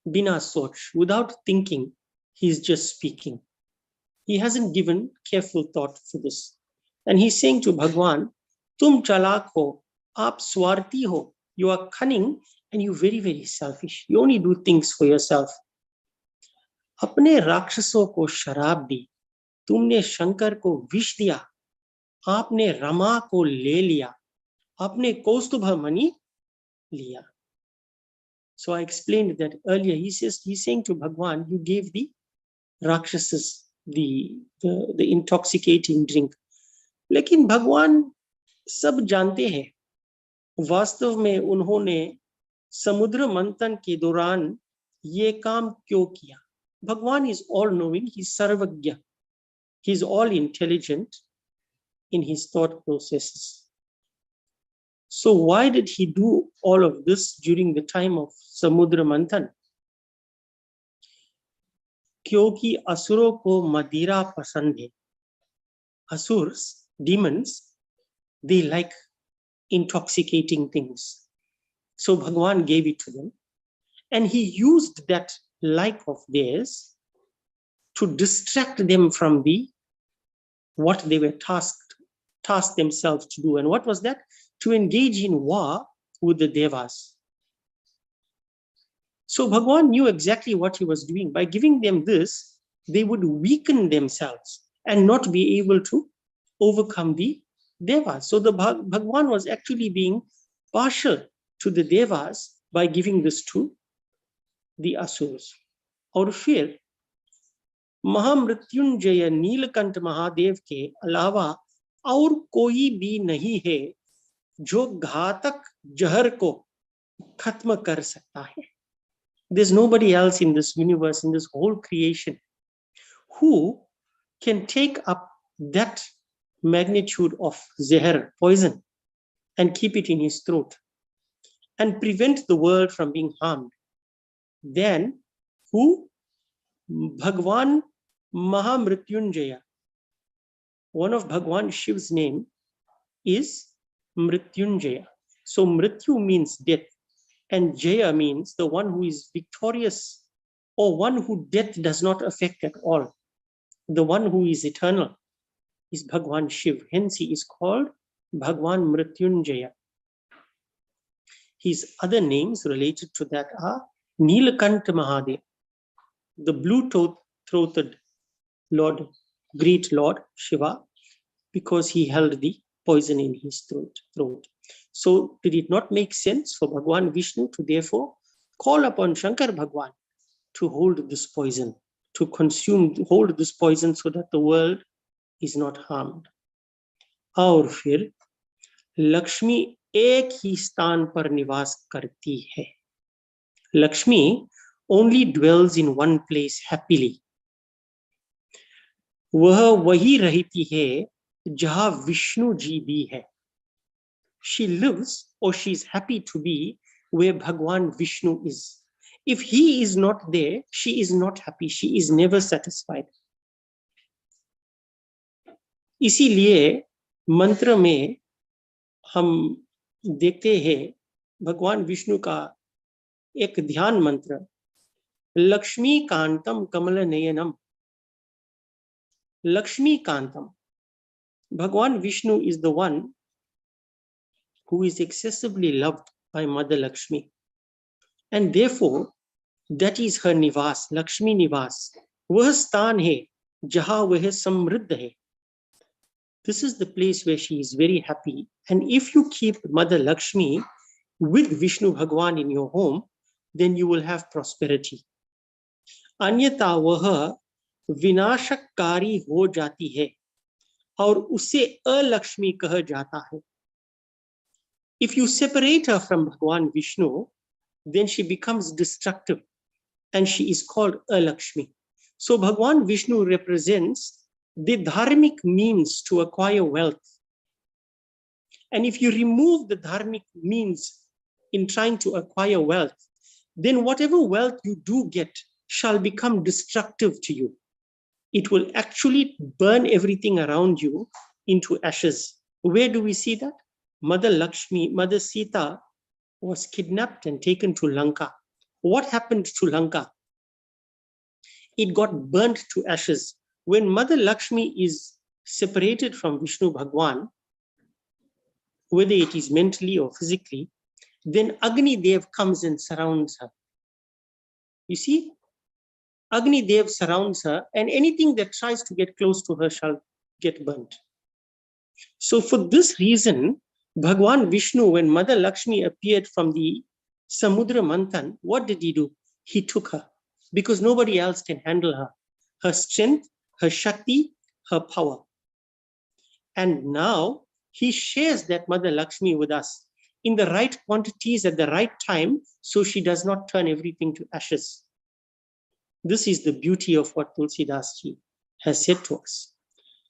bina soch, without thinking, he's just speaking. He hasn't given careful thought for this. And he's saying to Bhagwan, tum chalak ho, aap swarti ho. You are cunning and you're very, very selfish. You only do things for yourself. Apne rakshaso ko sharab di. Tumne Shankar ko vish diya. Aapne Rama ko le liya. Aapne Kaustubha mani liya. So I explained that earlier. He's saying to Bhagwan, you gave the Rakshasas the intoxicating drink. लेकिन भगवान सब जानते हैं वास्तव में उन्होंने समुद्र मंथन के दौरान ये काम क्यों किया. Bhagwan is all knowing, he's sarvagya, he's all intelligent in his thought processes. So why did he do all of this during the time of samudra manthan? क्योंकि असुरों को मदिरा पसंद है. Asurs, demons, they like intoxicating things. So Bhagwan gave it to them, and he used that like of theirs to distract them from what they were tasked themselves to do. And what was that? To engage in war with the devas. So Bhagwan knew exactly what he was doing. By giving them this, they would weaken themselves and not be able to overcome the devas. So the Bhagwan was actually being partial to the devas by giving this to the Asuras. और फिर महामृत्युंजय नीलकंठ महादेव के अलावा और कोई भी नहीं है जो घातक जहर को खत्म कर सकता है. There's nobody else in this universe, in this whole creation, who can take up that magnitude of zehar, poison, and keep it in his throat and prevent the world from being harmed. Then who? Bhagwan Mahamrityunjaya. One of Bhagwan Shiv's name is Mrityunjaya. So Mrityu means death, and Jaya means the one who is victorious, or one who death does not affect at all. The one who is eternal is Bhagwan Shiv. Hence he is called Bhagwan Mrityunjaya. His other names related to that are Nilakanta Mahadev, the blue-throated Lord, great Lord Shiva, because he held the poison in his throat. So did it not make sense for Bhagwan Vishnu to therefore call upon Shankar Bhagwan to hold this poison, to hold this poison so that the world is not harmed? और फिर लक्ष्मी एक ही स्थान पर निवास करती है. Lakshmi only dwells in one place happily. वह वही रहती है जहां विष्णु जी भी है. She lives, or she is happy to be where Bhagwan Vishnu is. If he is not there, she is not happy. She is never satisfied. इसीलिए मंत्र में हम देखते हैं भगवान विष्णु का एक ध्यान मंत्र, लक्ष्मी कांतम कमल नयनम. Lakshmi Kantam. Bhagwan Vishnu is the one who is excessively loved by Mother Lakshmi. And therefore, that is her Nivas, Lakshmi Nivas. वह स्थान है जहां वह समृद्ध है. This is the place where she is very happy. And if you keep Mother Lakshmi with Vishnu Bhagwan in your home, then you will have prosperity. अन्यथा वह विनाशकारी हो जाती है और उसे अलक्ष्मी कहा जाता है. If you separate her from Bhagwan Vishnu, then she becomes destructive and she is called alakshmi. So Bhagwan Vishnu represents the dharmic means to acquire wealth. And if you remove the dharmic means in trying to acquire wealth, then whatever wealth you do get shall become destructive to you. It will actually burn everything around you into ashes. Where do we see that? Mother Lakshmi, Mother Sita was kidnapped and taken to Lanka. What happened to Lanka? It got burnt to ashes. When Mother Lakshmi is separated from Vishnu Bhagwan, whether it is mentally or physically, then Agni Dev comes and surrounds her. You see, Agni Dev surrounds her, and anything that tries to get close to her shall get burnt. So for this reason, Bhagwan Vishnu, when Mother Lakshmi appeared from the Samudra Manthan, what did he do? He took her, because nobody else can handle her. Her strength, her Shakti, her power. And now he shares that Mother Lakshmi with us in the right quantities at the right time, so she does not turn everything to ashes. This is the beauty of what Tulsidas ji has said to us.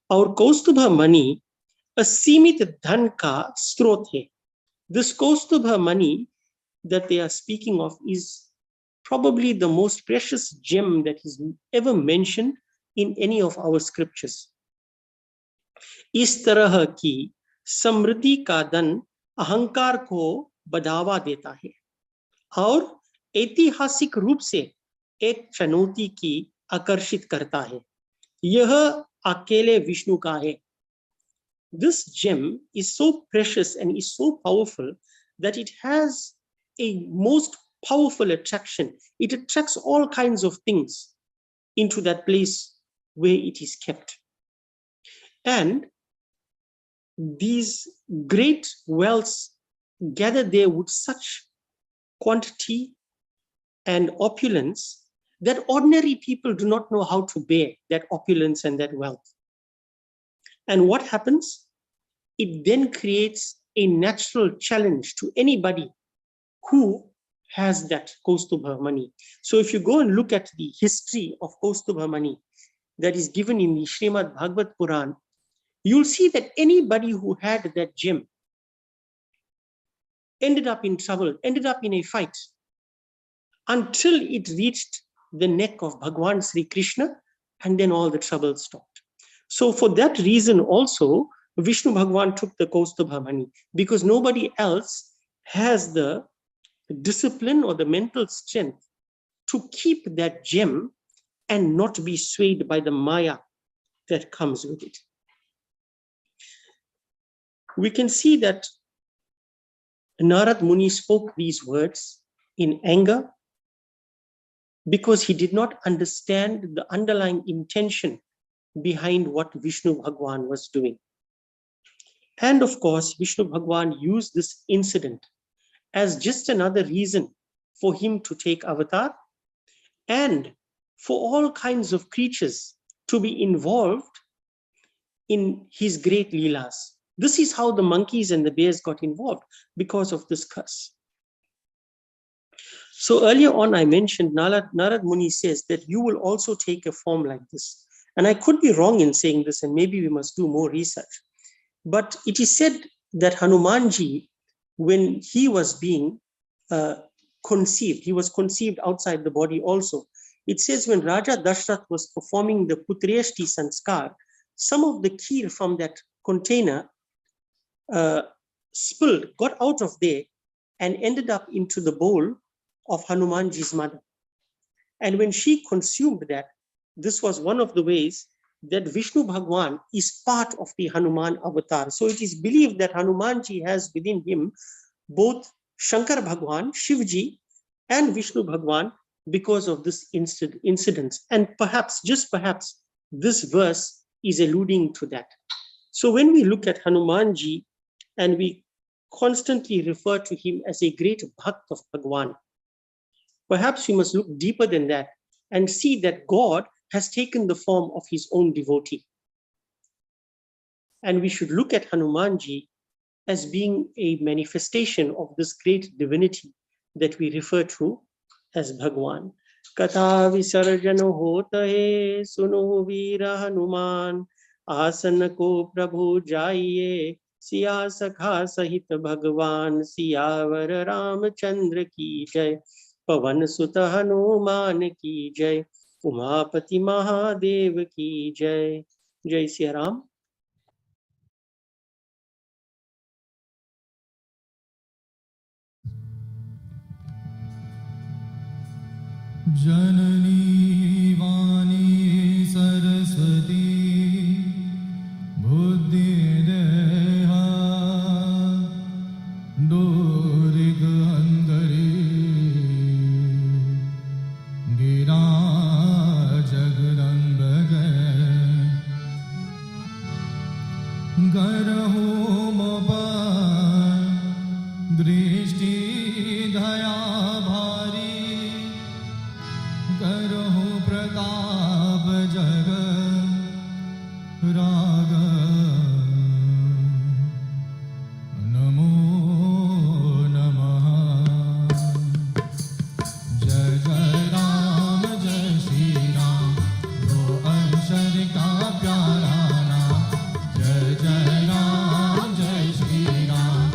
Our Kaustubha money, asimit dhan ka strot hai. This Kaustubha money that they are speaking of is probably the most precious gem that is ever mentioned in any of our scriptures. इस तरह की समृद्धि का धन अहंकार को बढ़ावा देता है और ऐतिहासिक रूप से एक चुनौती की आकर्षित करता है. यह अकेले विष्णु का है. This gem is so precious and is so powerful that it has a most powerful attraction. It attracts all kinds of things into that place where it is kept. And these great wealths gather there with such quantity and opulence that ordinary people do not know how to bear that opulence and that wealth. And what happens? It then creates a natural challenge to anybody who has that Kaustubha money. So if you go and look at the history of Kaustubha money that is given in the Srimad Bhagavad Puran, you'll see that anybody who had that gem ended up in trouble, ended up in a fight, until it reached the neck of Bhagwan Sri Krishna, and then all the trouble stopped. So for that reason also, Vishnu Bhagwan took the Kaustubha money, because nobody else has the discipline or the mental strength to keep that gem and not be swayed by the Maya that comes with it. We can see that Narad Muni spoke these words in anger because he did not understand the underlying intention behind what Vishnu Bhagwan was doing. And of course, Vishnu Bhagwan used this incident as just another reason for him to take avatar and for all kinds of creatures to be involved in his great leelas. This is how the monkeys and the bears got involved, because of this curse. So earlier on, I mentioned Narad Muni says that you will also take a form like this. And I could be wrong in saying this, and maybe we must do more research. But it is said that Hanumanji, when he was being conceived, he was conceived outside the body also. It says when Raja Dashrath was performing the Putreshti Sanskar, some of the kheer from that container spilled, got out of there, and ended up into the bowl of Hanumanji's mother. And when she consumed that, this was one of the ways that Vishnu Bhagwan is part of the Hanuman avatar. So it is believed that Hanumanji has within him both Shankar Bhagwan, Shivji, and Vishnu Bhagwan because of this incident. And perhaps, just perhaps, this verse is alluding to that. So when we look at Hanumanji and we constantly refer to him as a great Bhakt of Bhagwan, perhaps we must look deeper than that and see that God has taken the form of his own devotee. And we should look at Hanumanji as being a manifestation of this great divinity that we refer to as Bhagwan. Katha visarjano hota hai, suno veera Hanuman, आसन को प्रभु जाइए, सिया सखा सहित भगवान, सियावर रामचंद्र की जय, पवन सुत हनुमान की जय, उमापति महादेव की जय. जय श्री राम. जननी वाणी सरस्वती बुद्धि देहा डोरिग अंदरी गिरा जगदम्ब गरहु मोपा दृष्टि दया भारी करहु प्रताप जग राग नमो नमः. जय जय राम जय श्री राम, दो अक्षर का प्यारा नाम. जय जय राम जय श्री राम,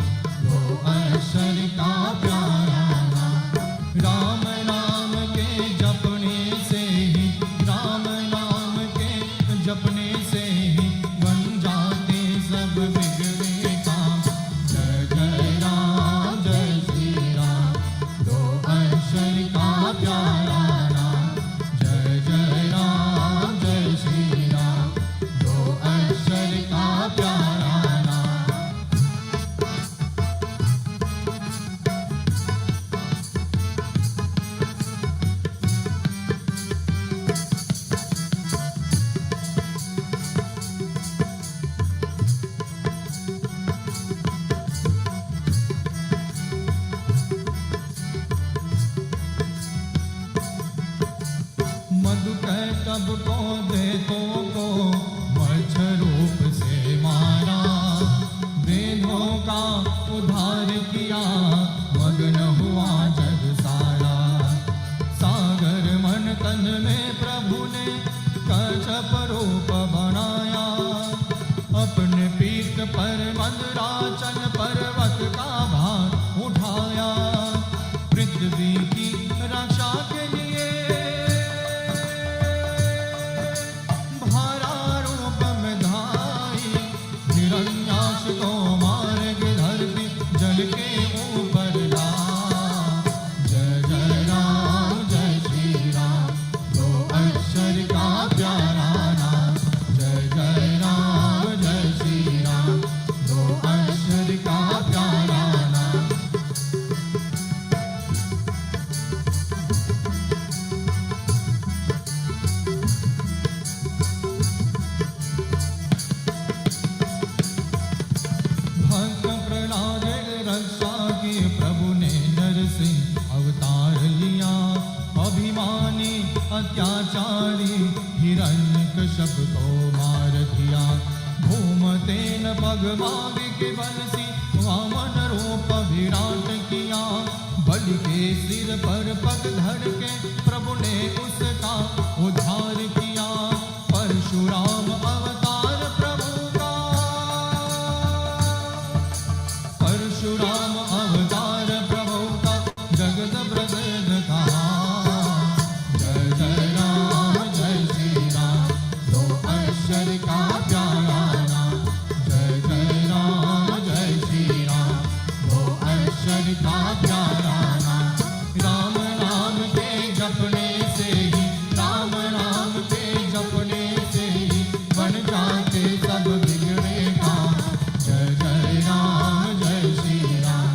दो अक्षर का प्यारा नाम. राम नाम के जपने से ही, राम नाम के जपने से ही बन जाते सब बिगड़े काम. जय जय राम जय श्री राम, दो अक्षर का प्यारा नाम. जय जय राम जय श्री राम, दो अक्षर का प्यारा नाम. मधु कैटब को देतों को मच्छर रूप से मारा, वेदों का उद्धार किया, मग्न हुआ जग सारा. सागर मन तन में प्रभु ने कच्छप रूप बनाया, अपने पीठ पर मंदराचल पर्वत का भार उठाया. पृथ्वी की रक्षा के लिए भारा रूप में धाई, हिरण्याक्ष को मार्ग धरती जल के ऊपर ला. जय जय राम जय श्री राम, दो अक्षर का प्यारा नाम. शब को मार दिया। भूम तेन पग मागे के बलसी वामन रूप विराट किया। बलि के सिर पर पग धर के प्रभु ने उसका उद्धार किया। परशुराम अवतार प्रभु का, परशुराम अवतार प्रभु का जगत प्रसिद्ध कहा। जय जय राम जय श्री राम, दो अक्षर का प्यारा नाम। जय जय राम जय श्री राम, दो अक्षर का प्यारा नाम। राम नाम के जपने से ही, राम नाम के जपने से ही बन जाते सब बिगड़े काम। जय जय राम जय श्री राम,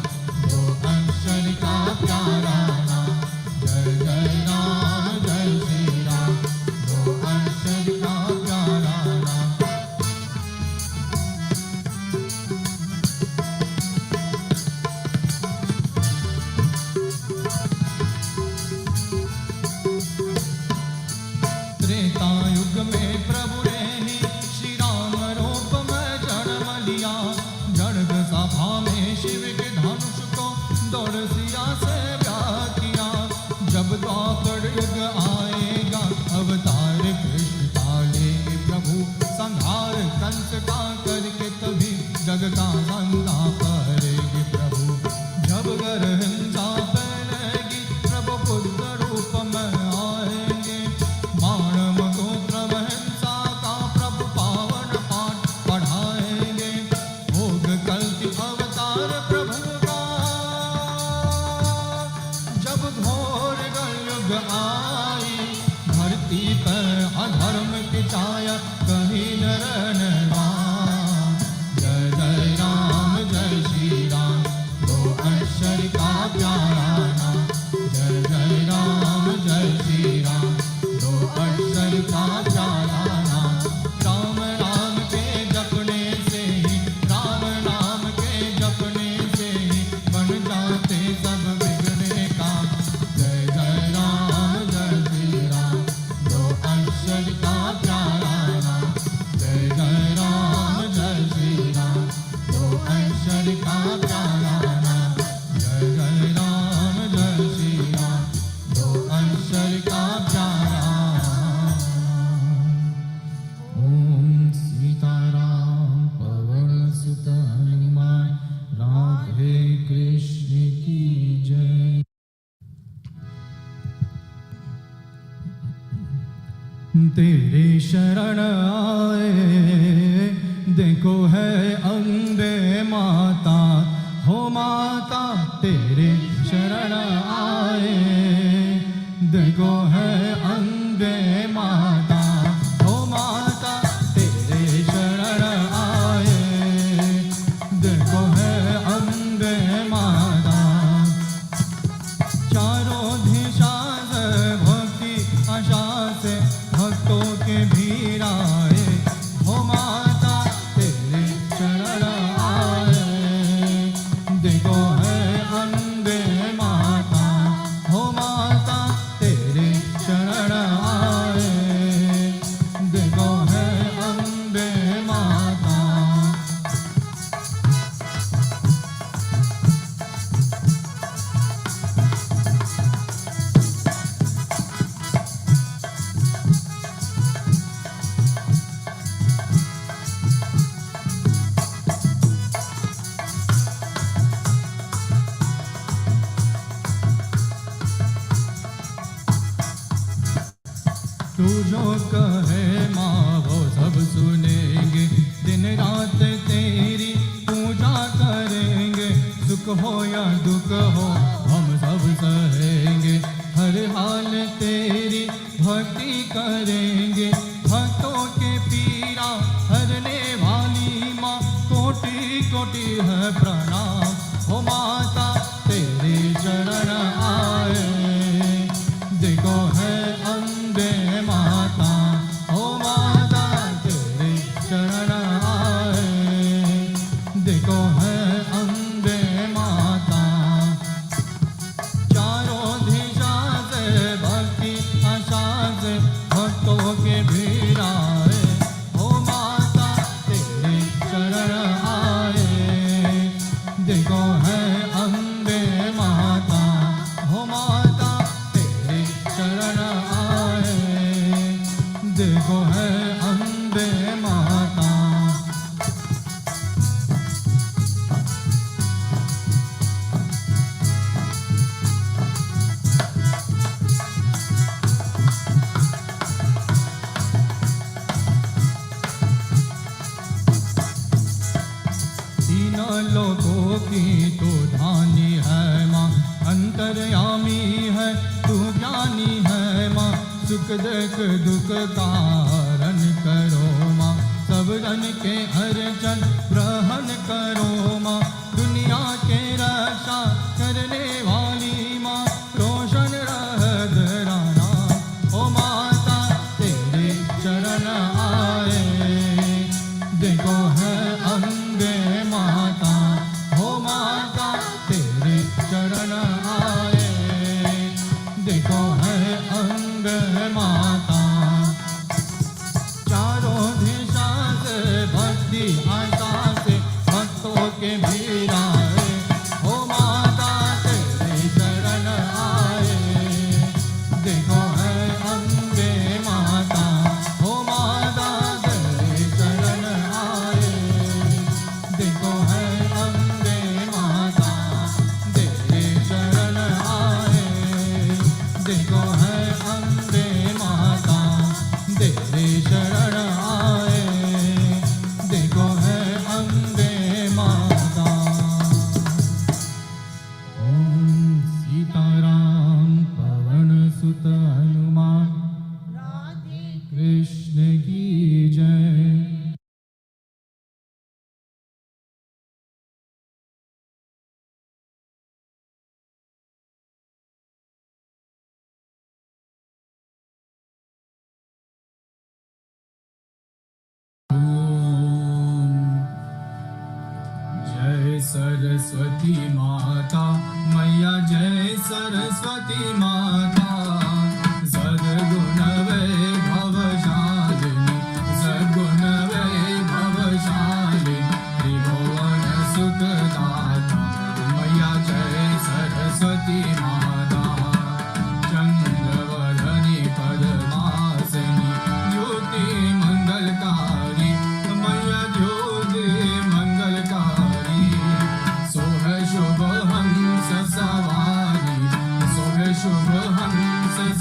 दो अक्षर का प्यारा नाम। जय जय राम जय श्री राम, दो अक्षर का प्यारा नाम। त्रेता युग में प्रभु ने ही श्री राम रूप में जन्म लिया। जड़ग सभा में शिव के धनुष को दौड़ सिया से ब्याह किया। जब द्वापर युग आएगा अवतार कृष्ण का लेंगे प्रभु। संहार कंस का करके तभी जग का संताप करेंगे प्रभु। जब गर हिंसा फैलेगी प्रभु बुद्ध रूप में आएंगे। बाण मगोत्र हिंसा का प्रभु पावन पाठ पढ़ाएंगे। भोग कल्कि अवतार प्रभु का, जब घोर कलयुग आई। धरती पर अधर्म की छाया कहीं न रहने पाए। जय जय राम जय श्री राम, दो अक्षर का प्यारा नाम। जय जय राम जय श्री राम, दो अक्षर का प्यारा नाम। राम नाम के जपने से ही, राम नाम के जपने से ही बन जाते सब बिगड़े काम। जय जय राम जय श्री राम, दो अक्षर का प्यारा नाम। जय जय राम जय श्री राम, दो अक्षर का प्यारा नाम। जय जय राम जय श्री राम, दो अक्षर का प्यारा नाम। ओम सीताराम पवन सुत हनुमान, राधे कृष्ण की जय। तेरे शरण आए देखो है अम्बे माता। हो माता तेरे शरण आए देखो है अम्बे माता। हो माता तेरे शरण आए देखो है अम्बे माता। चारों दिशा से भक्ति आशा से भक्तों के भीड़ आए। हो माता तेरे शरण आए देखो है अम्बे माता। हो माता तेरे शरण आए देखो है अम्बे माता। तू जो कहे माँ वो सब सुनेंगे। दिन रात तेरी पूजा करेंगे। सुख हो या दुख हो हम सब सहेंगे। हर हाल तेरी भक्ति करेंगे। भक्तों के पीरा हरने वाली माँ कोटि कोटि है प्रणाम। हो माता तेरे शरण आए देखो है अम्बे माता। हो माता तेरे शरण आए देखो है अम्बे माता। चारों दिशा से भक्ति आशा से भक्तों के भीड़ आए। देखो है अम्बे माता। तीनों लोगों की तो धानी है माँ, अंतर्यामी है तू ज्ञानी है माँ। सुख दुख दुख कारण करो माँ, सब जन के अर्चन ग्रहण करो माँ। दुनिया के रक्षा करने वाली माँ, रोशन रहत राना। ओ माता तेरे चरण आए, देखो है अम्बे माता। हो माता तेरे चरण आए, देखो है अम्बे माता। चारों दिशा से भक्ति आशा से भक्तों के भीड़ आए। हो माता तेरे चरण आए, देखो है अम्बे माता। हो माता तेरे चरण आए, देखो है अम्बे माता। तेरे चरण आए, देखो है अम्बे माता। तेरे शरण आए, देखो है अम्बे माता। ओम सीताराम पवन सुत हनुमान, राधे कृष्ण की जय। जय सरस्वती माता मैया, जय सरस्वती माता। सद्गुण वैभवशालिनी, सद्गुण वैभवशालिनी, त्रिभुवन सुखदाता मैया जय सरस्वती माता। चंद्रवदनी पद्मासनी, ज्योति मंगलकारी मैया ज्योति मंगलकारी। सोह शुभ हंस सवारी, सोह शुभ हंस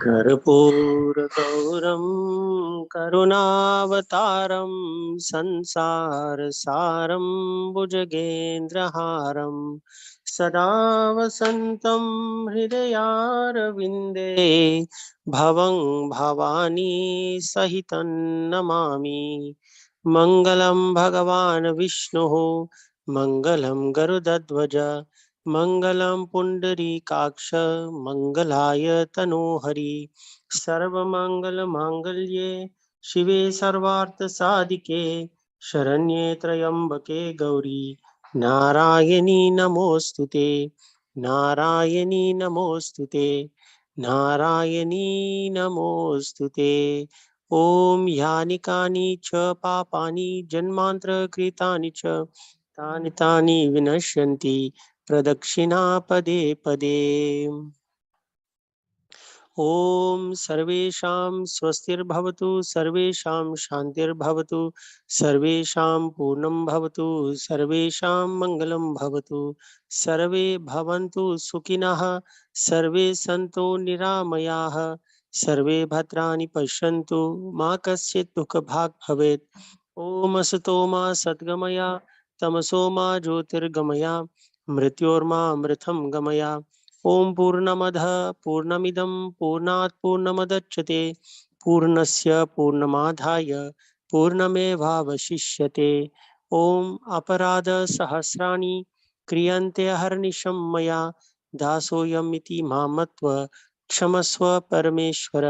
कर्पूरगौरं करुणावतारं संसारसारं भुजगेन्द्रहारं सदा वसन्तं हृदयारविन्दे भवं भवानी सहितं नमामि। मङ्गलं भगवान् विष्णुः मङ्गलं गरुडध्वज मङ्गलं पुण्डरीकाक्ष मङ्गलाय तनोहरि सर्वमङ्गलमाङ्गल्ये शिवे सर्वार्थसाधिके शरण्ये त्र्यम्बके गौरी नारायणी नमोऽस्तुते नारायणी नमोऽस्तुते नारायणी नमोऽस्तुते। ॐ यानि कानि च पापानि जन्मान्तरकृतानि च तानि तानि विनश्यन्ति प्रदक्षिणा पदे पदे। ॐ सर्वेषां स्वस्तिर्भवतु सर्वेषां शान्तिर्भवतु सर्वेषां पूर्णं भवतु सर्वेषां मङ्गलं भवतु सर्वे भवन्तु सुखिनः सर्वे सन्तु निरामयाः सर्वे भद्राणि पश्यन्तु मा कश्चित् दुःखभाग् भवेत्। ॐ असतो मा सद्गमया तमसो मा ज्योतिर्गमया मृत्योर्मामृतं गमया। ॐ पूर्णमदः पूर्णमिदं पूर्णात् पूर्णमुदच्यते पूर्णस्य पूर्णमादाय पूर्णमेवावशिष्यते। ॐ अपराधसहस्राणि क्रियन्ते अहर्निशं मया दासोऽयमिति मामत्व क्षमस्व परमेश्वर।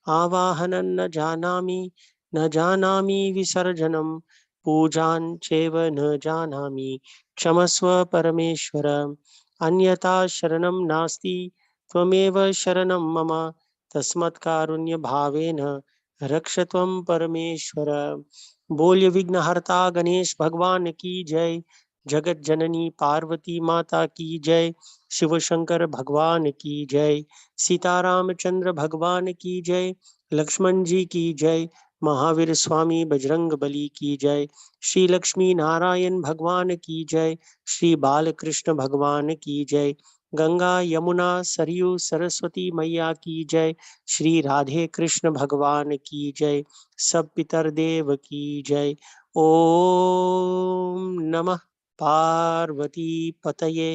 आवाहनं न जानामि विसर्जनं पूजां चैव न जानामि क्षमस्व परमेश्वर। अन्यथा शरणं नास्ति त्वमेव शरणं मम तस्मत्कारुण्यभावेन रक्ष त्वं परमेश्वर। बोलिए विघ्नहर्ता गणेश भगवान की जय। जगत जननी पार्वती माता की जय। शिव शंकर भगवान की जय। सीतारामचंद्र भगवान की जय। लक्ष्मण जी की जय। महावीर स्वामी बजरंग बली की जय। श्री लक्ष्मी नारायण भगवान की जय। श्री बालकृष्ण भगवान की जय। गंगा यमुना सरयू सरस्वती मैया की जय। श्री राधे कृष्ण भगवान की जय। सब पितर देव की जय। ओम नमः पार्वती पतये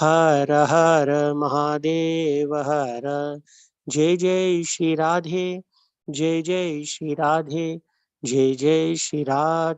हर हर महादेव हर। जय जय श्री राधे जय जय श्री राधे जय जय श्री राधे।